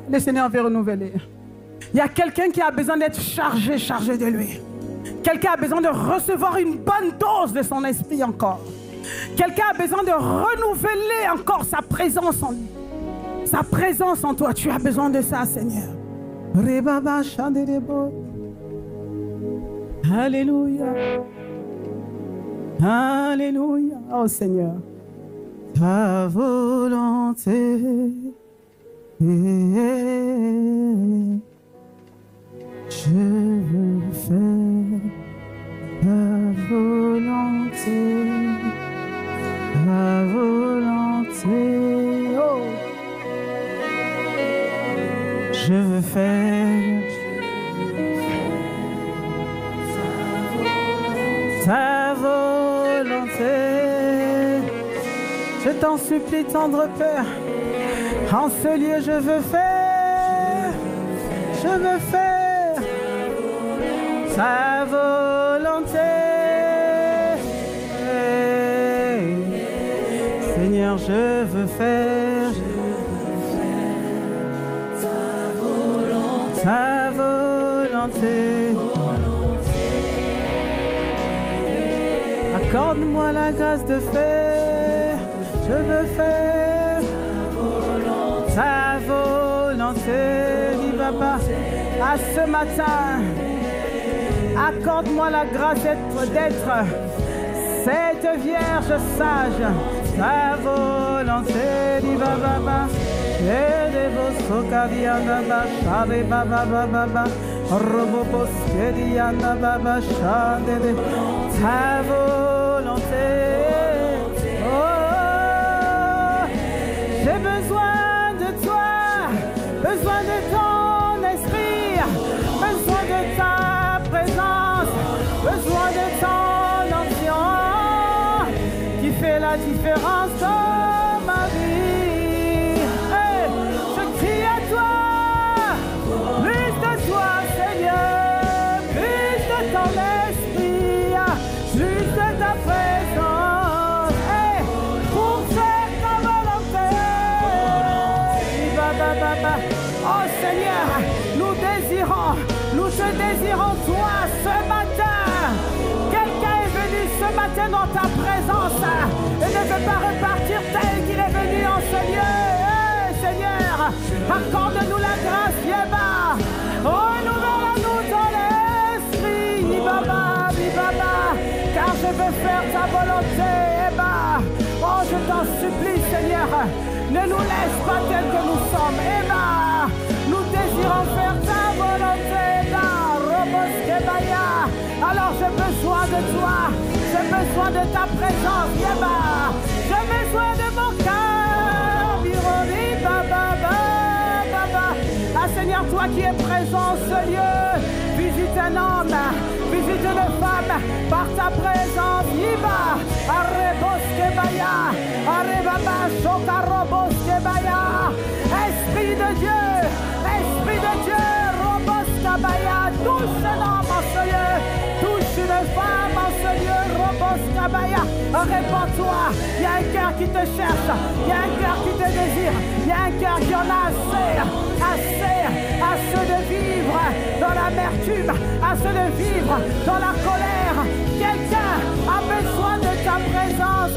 Le Seigneur veut renouveler. Il y a quelqu'un qui a besoin d'être chargé de lui. Quelqu'un a besoin de recevoir une bonne dose de son esprit encore. Quelqu'un a besoin de renouveler encore sa présence en lui. Sa présence en toi. Tu as besoin de ça, Seigneur. Alléluia. Alléluia. Oh Seigneur. Ta volonté. Je veux faire ta volonté. volonté. Je t'en supplie, tendre Père, en ce lieu je veux faire ta volonté. Seigneur, je veux faire ta volonté. Accorde-moi la grâce de faire, je veux faire ta volonté. Dis papa, à ce matin, accorde-moi la grâce d'être cette Vierge sage. Ta volonté, dis papa, et de vos socaviana bachare baba baba, robopos kediana baba chande. Ta volonté, oh, j'ai besoin de toi, besoin de ton esprit, besoin de ta présence, besoin de ton onction qui fait la différence dans ma vie. Hey, je crie à toi, plus de toi Seigneur, plus de ton esprit, plus de ta présence, hey, pour faire ta volonté. Oh Seigneur, nous te désirons toi ce matin. Quelqu'un est venu ce matin dans ta présence et ne veut pas repartir tel qu'il est venu en ce lieu. Hey, Seigneur, accorde-nous la grâce, Yéba. Renouvelle-nous ton esprit, Baba, car je veux faire ta volonté, Yéba. Oh, je t'en supplie, Seigneur, ne nous laisse pas tels que nous sommes, Yéba. Nous désirons faire ta volonté, alors j'ai besoin de toi, j'ai besoin de ta présence, Yéba. J'ai besoin de mon cœur, Bironi, Baba. Ah Seigneur, toi qui es présent en ce lieu, visite un homme, visite une femme par ta présence, Yéba. Arreboskebaya, Arrebaba, Shokaroboskebaya. Esprit de Dieu, Roboskabaya, touche un homme en ce lieu, touche une femme en ce lieu, Roboskabaya. Répands-toi, il y a un cœur qui te cherche, il y a un cœur qui te désire, il y a un cœur qui en a assez de vivre dans l'amertume, assez de vivre dans la colère. Quelqu'un a besoin de ta présence,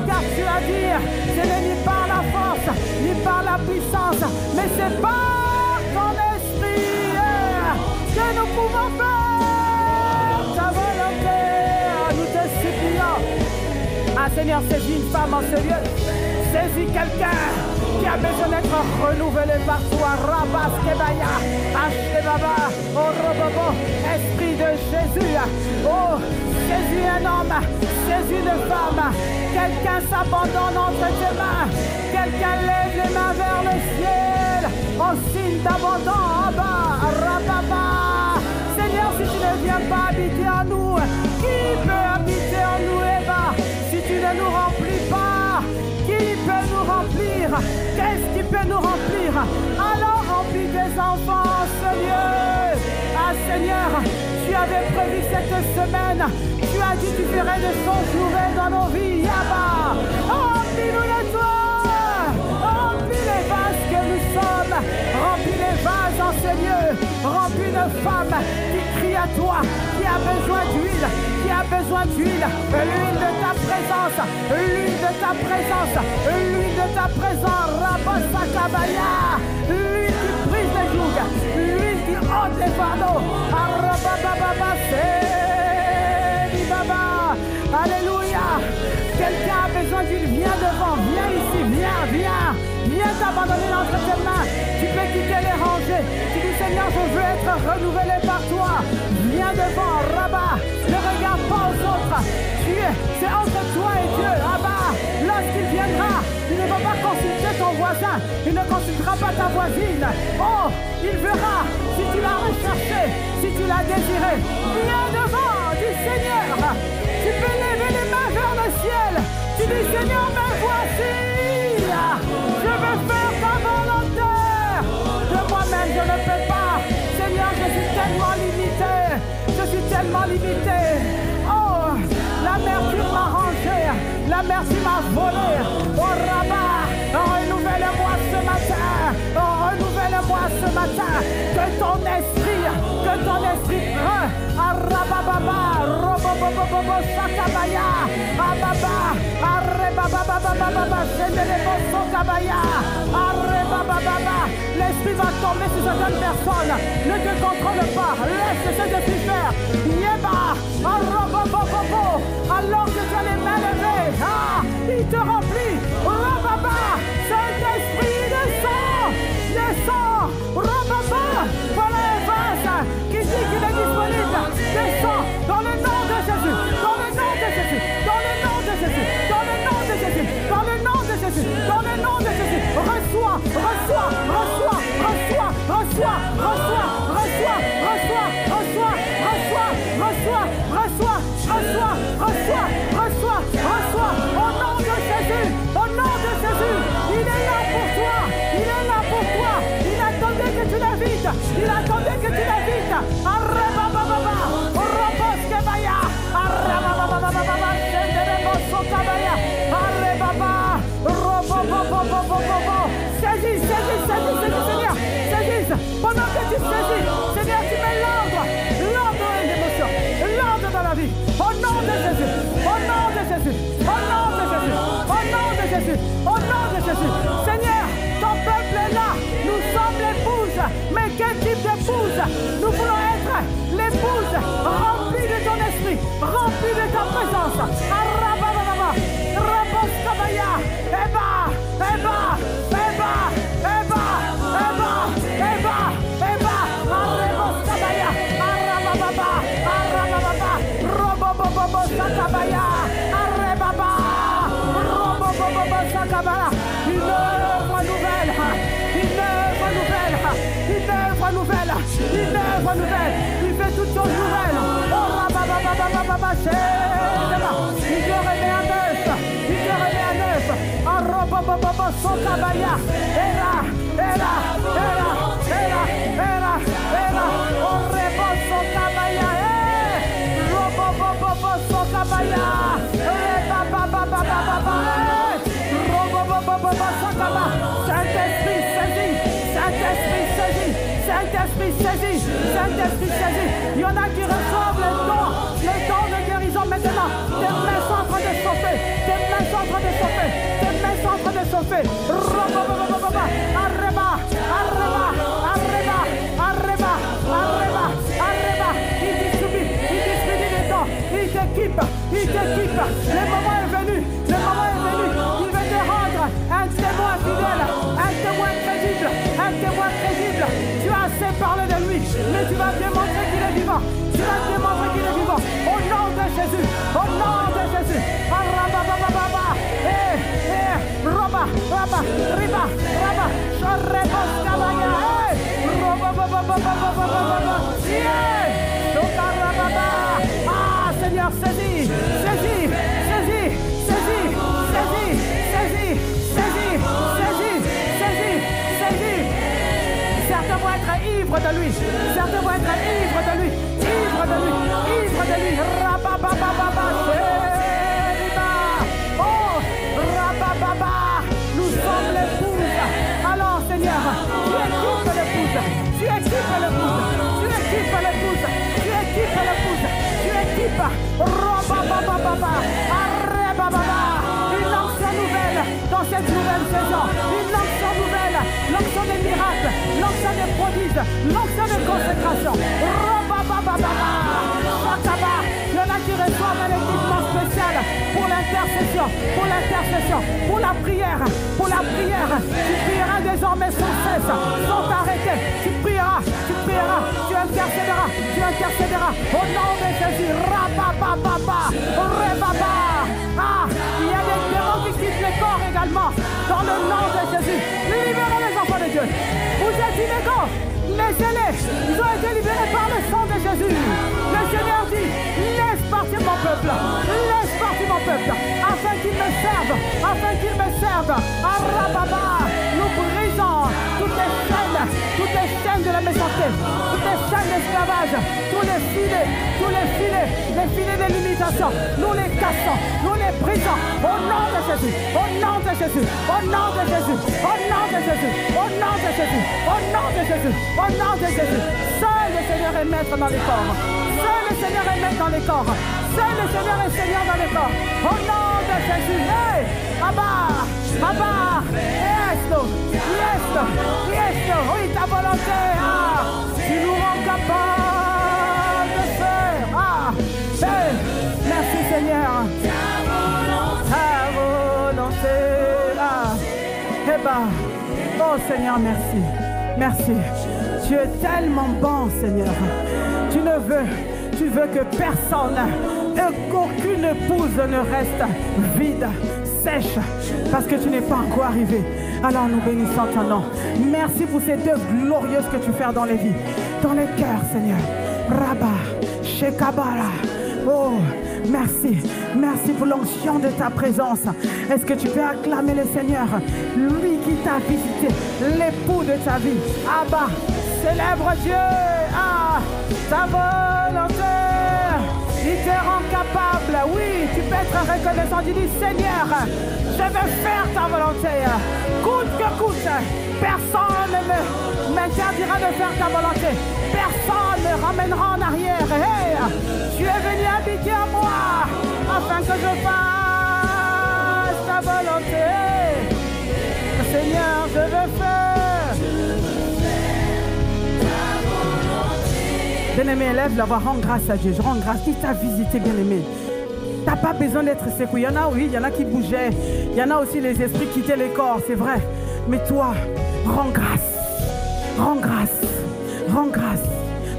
car tu as dit, ce n'est ni par la force, ni par la puissance, mais c'est par ton esprit que nous pouvons faire ta volonté. Nous te supplions. Ah Seigneur, saisis une femme en ce lieu, saisis quelqu'un qui a besoin d'être renouvelé par toi. Rabaskebaya, Ashebaba, oh Robobo, Esprit de Jésus, oh, saisis un homme, saisis une femme, quelqu'un s'abandonne entre tes mains, quelqu'un lève les mains vers le ciel, en signe d'abandon, Rababa. Seigneur, si tu ne viens pas habiter en nous, qui peut habiter en nous, Eva? Si tu ne nous remplis pas, qui peut nous remplir? Qu'est-ce qui peut nous remplir? Alors remplis tes enfants, Seigneur. Ah Seigneur, tu avais prévu cette semaine, tu as dit tu ferais des choses nouvelles dans nos vies, Yaba. Remplis-nous de toi, remplis les vases que nous sommes, remplis les vases en ce lieu, remplis une femme qui crie à toi, qui a besoin d'huile, l'huile de ta présence, l'huile de ta présence, l'huile de ta présence, Rabosakabaya, l'huile qui brise les jougs, l'huile qui ôte les fardeaux, Arabababa, c'est Baba, alléluia. Quelqu'un a besoin d'huile, viens devant, viens ici, viens t'abandonner entre tes mains. Tu peux quitter les rangées. Tu dis Seigneur, je veux être renouvelé par toi. Viens devant, Rabat, ne regarde pas aux autres. C'est entre toi et Dieu, Rabat. Lorsqu'il viendra, il ne va pas consulter ton voisin, il ne consultera pas ta voisine. Oh, il verra si tu l'as recherché, si tu l'as désiré. Viens devant, dis Seigneur, tu peux lever les La merci m'a volé. Oh Rabat, renouvelle-moi ce matin. Renouvelle-moi ce matin. Que ton esprit Arabababa, Robobobobo, Sakabaya, Ababa, Arrebababababa, Sendelebo, Sokabaya, Arrebababa. L'esprit va tomber sur certaines personnes. Ne te contrôle pas. Laisse ce Saint-Esprit faire. Yeba, Arrobobobobo. Alors que tu as les mains levées, il te remplit. Rababa, Saint-Esprit descend. Rababa, voilà un vase qui dit qu'il est disponible. Descends dans le nom de Jésus. Dans le nom de Jésus. Dans le nom de Jésus. Dans le nom de Jésus. Dans le nom de Jésus. Dans le nom de Jésus. Reçois. Au nom de Jésus. Au nom de Jésus. Il est là pour toi. Il est là pour toi. Il attendait que tu l'invites. Il attendait que tu l'invites. Arrebababa. Roboskebaya. Arrebababa. Sendelebosokabaya. Arrebaba. Robobobobobobobo. Saisis, Seigneur. Saisis. Pendant que tu saisis, Seigneur, tu mets l'ordre dans les émotions, l'ordre dans la vie. Au nom de Jésus. Au nom de Jésus. Au nom de Jésus. Au nom de Jésus. Au nom de Jésus. Seigneur, ton peuple est là. Nous sommes l'épouse. Mais quel type d'épouse? Nous voulons être l'épouse remplie de ton esprit, remplie de ta présence. Arabababa, Raboskabaya, Eba, Arreboskabaya, Arabababa, Robobobobo Sakabaya, Arrebaba, Robobobobo Sakabaya. Une œuvre nouvelle. Il fait toutes choses nouvelles. Oh, rababababababa, il te remet à neuf. Arrobobobobo Sokabaya. Era. Orrebo Sokabaya. Robobobobo Sokabaya. Rebabababababa. Robobobobo Sokabaya. Saint-Esprit saisis. Il y en a qui reçoivent les dons de guérison maintenant. Tes mains sont en train de chauffer. Arreba. Il distribue les dons. Il t'équipe. Le moment est venu. Il veut te rendre un témoin fidèle, un témoin crédible. Tu as assez parlé de lui, mais tu vas démontrer qu'il est vivant. Au nom de Jésus. Arababababa. Roba. Riba. Sharreboskabaya. Robabababababa. Ah, Seigneur, saisis. Certains vont être ivres de lui. Rababababa. Oh, rabababa. Nous sommes l'épouse. Alors, Seigneur, tu équipes l'épouse. Rababababa. Arrebababa. Une onction nouvelle dans cette nouvelle saison. Une onction nouvelle. L'onction des miracles. L'onction des prodiges. L'onction de consécration. Rababababa. Il y en a qui reçoivent un équipement spécial pour l'intercession, pour la prière. Tu prieras désormais sans cesse, sans t'arrêter. Tu prieras, tu intercéderas. Au nom de Jésus, rabababa, rebaba. Ah, il y a des démons qui quittent le corps également. Dans le nom de Jésus, libérez les enfants de Dieu. Vous êtes inégaux. Laissez-les, ils ont été libérés par le sang de Jésus. Le Seigneur dit, laisse partir mon peuple, afin qu'il me serve. Arababa, nous brisons toutes les chaînes de la méchanceté, toutes les chaînes de d'esclavage, tous les filets de limitation, nous les cassons, nous les brisons, au nom de Jésus, au nom de Jésus, au nom de Jésus, au nom de Jésus, au nom de Jésus, au nom de Jésus, au nom de Jésus. Seul le Seigneur est maître dans les corps, seul le Seigneur est maître dans les corps, seul le Seigneur est Seigneur dans les corps, au nom de Jésus. Hey, Abba, Abba, yes, Lord, yes, Lord, yes, Lord. Oui, ta volonté, tu nous rends capable de faire. Hey, merci Seigneur. Ta volonté, eh ben, oh Seigneur, merci, merci. Tu es tellement bon, Seigneur. Tu veux que personne et qu'aucune épouse ne reste vide, sèche, parce que tu n'es pas encore arrivé. Alors nous bénissons ton nom. Merci pour ces œuvres glorieuses que tu fais dans les vies, dans les cœurs, Seigneur. Rabba, Shekabara. Oh, merci. Merci pour l'onction de ta présence. Est-ce que tu peux acclamer le Seigneur, lui qui t'a visité, l'époux de ta vie? Abba, célèbre Dieu. Ta volonté, il te rend capable. Oui, tu peux être reconnaissant. Tu dis, Seigneur, je veux faire ta volonté. Coûte que coûte, personne ne m'interdira de faire ta volonté. Personne ne me ramènera en arrière. Hey, tu es venu habiter à moi afin que je fasse ta volonté. Seigneur, je veux faire. Bien-aimé, élève la voix, rends grâce à Dieu. Je rends grâce. Il t'a visité, bien-aimé. Tu n'as pas besoin d'être secoué. Il y en a, oui, il y en a qui bougeaient. Il y en a aussi les esprits qui quittaient les corps, c'est vrai. Mais toi, rends grâce. Rends grâce. Rends grâce.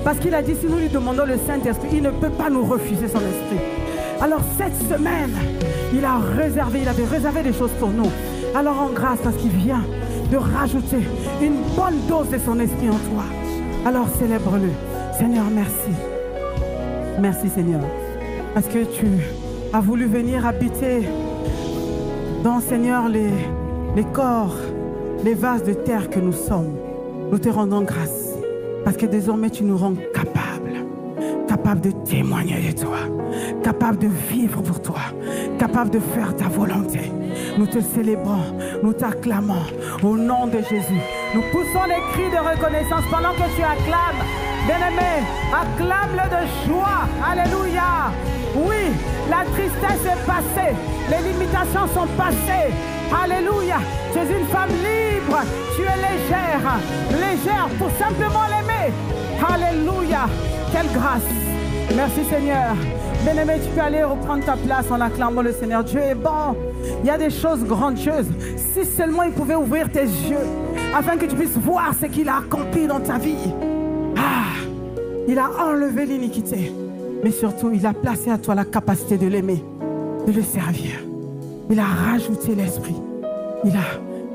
Parce qu'il a dit, si nous lui demandons le Saint-Esprit, il ne peut pas nous refuser son esprit. Alors cette semaine, il avait réservé des choses pour nous. Alors rends grâce parce qu'il vient de rajouter une bonne dose de son esprit en toi. Alors célèbre-le. Seigneur, merci. Merci Seigneur. Parce que tu as voulu venir habiter dans, Seigneur, les corps, les vases de terre que nous sommes. Nous te rendons grâce. Parce que désormais tu nous rends capables de témoigner de toi, capables de vivre pour toi, capables de faire ta volonté. Nous te célébrons, nous t'acclamons au nom de Jésus. Nous poussons les cris de reconnaissance pendant que tu acclames. Bien-aimé, acclame-le de joie. Alléluia. Oui, la tristesse est passée. Les limitations sont passées. Alléluia. Tu es une femme libre. Tu es légère. Légère pour simplement l'aimer. Alléluia. Quelle grâce. Merci Seigneur. Bien-aimé, tu peux aller reprendre ta place en acclamant le Seigneur. Dieu est bon. Il y a des choses grandioses. Si seulement il pouvait ouvrir tes yeux afin que tu puisses voir ce qu'il a accompli dans ta vie. Il a enlevé l'iniquité, mais surtout, il a placé à toi la capacité de l'aimer, de le servir. Il a rajouté l'esprit.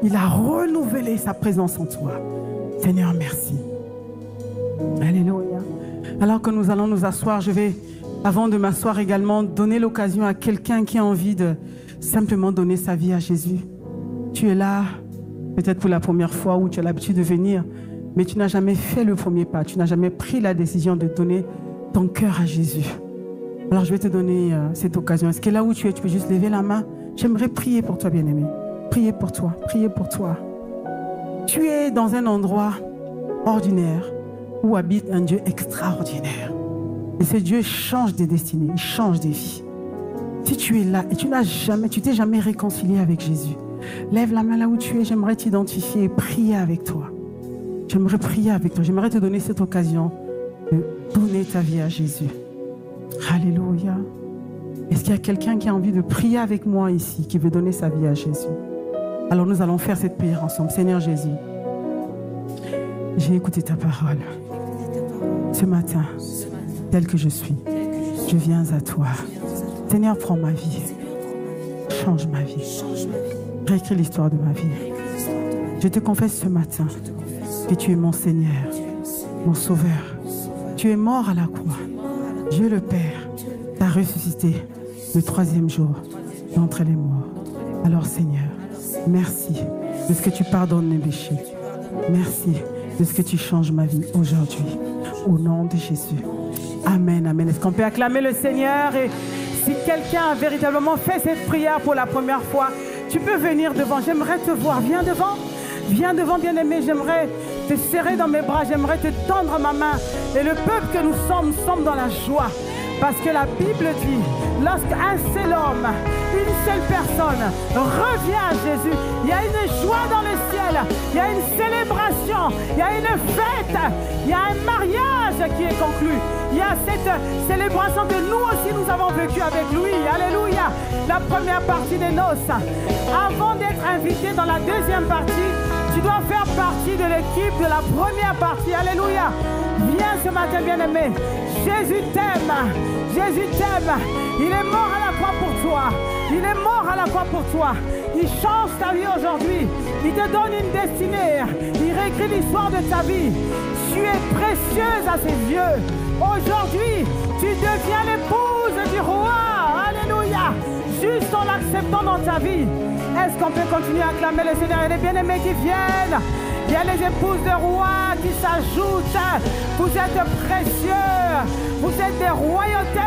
Il a renouvelé sa présence en toi. Seigneur, merci. Alléluia. Alors que nous allons nous asseoir, je vais, avant de m'asseoir également, donner l'occasion à quelqu'un qui a envie de simplement donner sa vie à Jésus. Tu es là, peut-être pour la première fois, ou tu as l'habitude de venir, mais tu n'as jamais fait le premier pas, tu n'as jamais pris la décision de donner ton cœur à Jésus. Alors je vais te donner cette occasion. Est-ce que là où tu es, tu peux juste lever la main? J'aimerais prier pour toi, bien-aimé. Prier pour toi, prier pour toi. Tu es dans un endroit ordinaire où habite un Dieu extraordinaire. Et ce Dieu change des destinées, il change des vies. Si tu es là et tu t'es jamais réconcilié avec Jésus, lève la main là où tu es, j'aimerais t'identifier et prier avec toi. J'aimerais prier avec toi. J'aimerais te donner cette occasion de donner ta vie à Jésus. Alléluia. Est-ce qu'il y a quelqu'un qui a envie de prier avec moi ici, qui veut donner sa vie à Jésus? Alors nous allons faire cette prière ensemble. Seigneur Jésus, j'ai écouté ta parole. Ce matin, tel que je suis, je viens à toi. Seigneur, prends ma vie. Change ma vie. Réécris l'histoire de ma vie. Je te confesse ce matin que tu es mon Seigneur, mon Sauveur. Tu es mort à la croix. Dieu le Père t'a ressuscité le 3e jour d'entre les morts. Alors Seigneur, merci de ce que tu pardonnes mes péchés. Merci de ce que tu changes ma vie aujourd'hui. Au nom de Jésus. Amen, amen. Est-ce qu'on peut acclamer le Seigneur? Et si quelqu'un a véritablement fait cette prière pour la première fois, tu peux venir devant. J'aimerais te voir. Viens devant. Viens devant, bien-aimé. J'aimerais te serrer dans mes bras. J'aimerais te tendre ma main. Et le peuple que nous sommes dans la joie. Parce que la Bible dit, lorsqu'un seul homme, une seule personne revient à Jésus, il y a une joie dans le ciel, il y a une célébration, il y a une fête, il y a un mariage qui est conclu. Il y a cette célébration que nous aussi nous avons vécue avec lui. Alléluia. La première partie des noces. Avant d'être invité dans la deuxième partie, tu dois faire partie de l'équipe de la première partie. Alléluia. Viens ce matin, bien-aimé. Jésus t'aime. Jésus t'aime. Il est mort à la croix pour toi. Il est mort à la croix pour toi. Il change ta vie aujourd'hui. Il te donne une destinée. Il réécrit l'histoire de ta vie. Tu es précieuse à ses yeux. Aujourd'hui, tu deviens l'épouse du roi. Alléluia. Juste en l'acceptant dans ta vie. Est-ce qu'on peut continuer à acclamer le Seigneur? Il y a des bien-aimés qui viennent. Il y a les épouses de rois qui s'ajoutent. Vous êtes précieux. Vous êtes des royautés.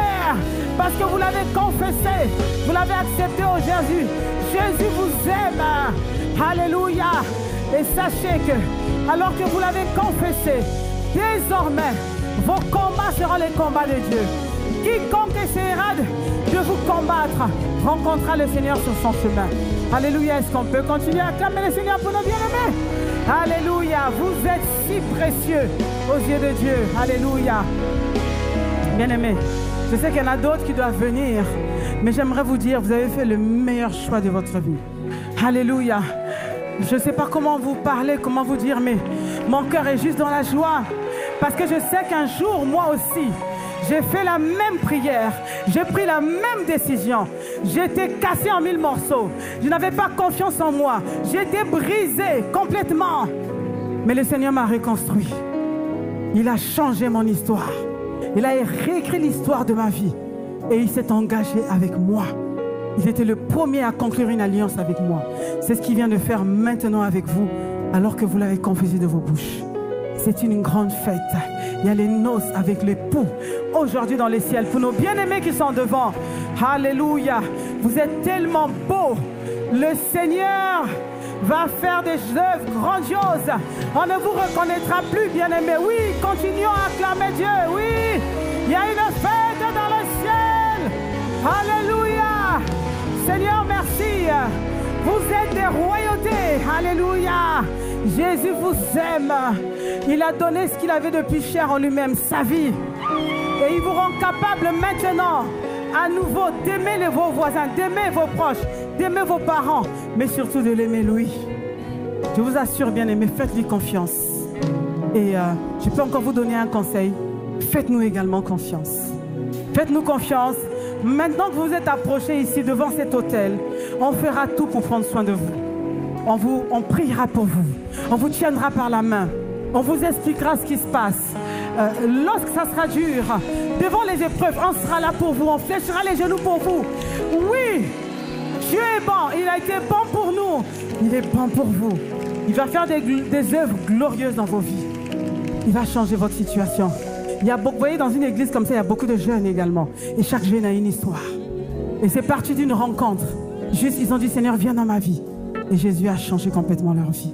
Parce que vous l'avez confessé. Vous l'avez accepté au Jésus. Jésus vous aime. Alléluia. Et sachez que, alors que vous l'avez confessé, désormais, vos combats seront les combats de Dieu. Quiconque essaiera de vous combattre rencontrera le Seigneur sur son chemin. Alléluia. Est-ce qu'on peut continuer à acclamer le Seigneur pour nos bien-aimés? Alléluia. Vous êtes si précieux aux yeux de Dieu. Alléluia. Bien-aimés, je sais qu'il y en a d'autres qui doivent venir, mais j'aimerais vous dire, vous avez fait le meilleur choix de votre vie. Alléluia. Je ne sais pas comment vous parler, comment vous dire, mais mon cœur est juste dans la joie. Parce que je sais qu'un jour, moi aussi, j'ai fait la même prière. J'ai pris la même décision. J'étais cassé en 1000 morceaux. Je n'avais pas confiance en moi. J'étais brisé complètement. Mais le Seigneur m'a reconstruit. Il a changé mon histoire. Il a réécrit l'histoire de ma vie. Et il s'est engagé avec moi. Il était le premier à conclure une alliance avec moi. C'est ce qu'il vient de faire maintenant avec vous, alors que vous l'avez confessé de vos bouches. C'est une grande fête. Il y a les noces avec l'époux aujourd'hui dans les ciels pour nos bien-aimés qui sont devant. Alléluia. Vous êtes tellement beaux. Le Seigneur va faire des œuvres grandioses. On ne vous reconnaîtra plus, bien-aimés. Oui, continuons à acclamer Dieu. Oui, il y a une fête dans le ciel. Alléluia. Seigneur, merci. Vous êtes des royautés. Alléluia. Jésus vous aime. Il a donné ce qu'il avait de plus cher en lui-même, sa vie. Et il vous rend capable maintenant, à nouveau, d'aimer vos voisins, d'aimer vos proches, d'aimer vos parents, mais surtout de l'aimer lui. Je vous assure, bien-aimés, faites-lui confiance. Et je peux encore vous donner un conseil. Faites-nous également confiance. Faites-nous confiance. Maintenant que vous êtes approchés ici devant cet hôtel, on fera tout pour prendre soin de vous. On priera pour vous. On vous tiendra par la main. On vous expliquera ce qui se passe. Lorsque ça sera dur, devant les épreuves, on sera là pour vous. On fléchira les genoux pour vous. Oui, Dieu est bon. Il a été bon pour nous. Il est bon pour vous. Il va faire des œuvres glorieuses dans vos vies. Il va changer votre situation. Vous voyez, dans une église comme ça, il y a beaucoup de jeunes également. Et chaque jeune a une histoire. Et c'est parti d'une rencontre. Juste, ils ont dit, Seigneur, viens dans ma vie. Et Jésus a changé complètement leur vie.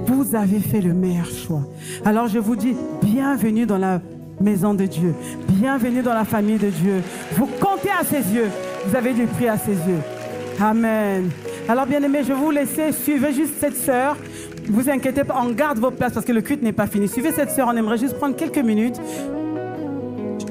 Vous avez fait le meilleur choix. Alors je vous dis, bienvenue dans la maison de Dieu. Bienvenue dans la famille de Dieu. Vous comptez à ses yeux. Vous avez du prix à ses yeux. Amen. Alors bien aimés, je vais vous laisser. Suivez juste cette sœur. Ne vous inquiétez pas, on garde vos places parce que le culte n'est pas fini. Suivez cette sœur, on aimerait juste prendre quelques minutes.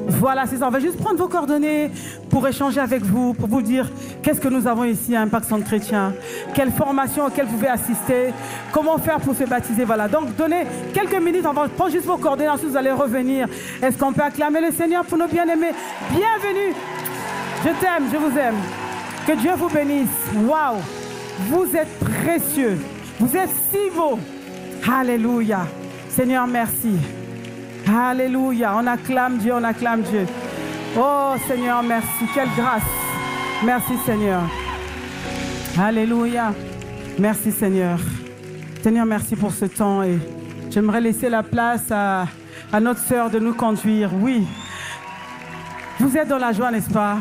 Voilà, c'est ça. On va juste prendre vos coordonnées pour échanger avec vous, pour vous dire qu'est-ce que nous avons ici à Impact Centre Chrétien, quelle formation auquel vous pouvez assister, comment faire pour se baptiser. Voilà, donc donnez quelques minutes, on va prendre juste vos coordonnées, ensuite vous allez revenir. Est-ce qu'on peut acclamer le Seigneur pour nos bien-aimés? Bienvenue. Je t'aime, je vous aime. Que Dieu vous bénisse. Waouh, vous êtes précieux. Vous êtes si beaux. Alléluia. Seigneur, merci. Alléluia. On acclame Dieu, on acclame Dieu. Oh Seigneur, merci. Quelle grâce. Merci Seigneur. Alléluia. Merci Seigneur. Seigneur, merci pour ce temps. Et j'aimerais laisser la place à à notre sœur de nous conduire. Oui. Vous êtes dans la joie, n'est-ce pas?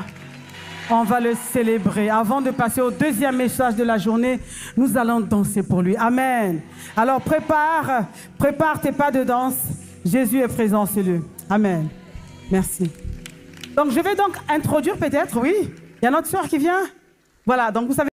On va le célébrer. Avant de passer au deuxième message de la journée, nous allons danser pour lui. Amen. Alors prépare tes pas de danse. Jésus est présent, c'est lui. Amen. Merci. Donc je vais donc introduire peut-être, oui. Il y a notre sœur qui vient. Voilà, donc vous savez.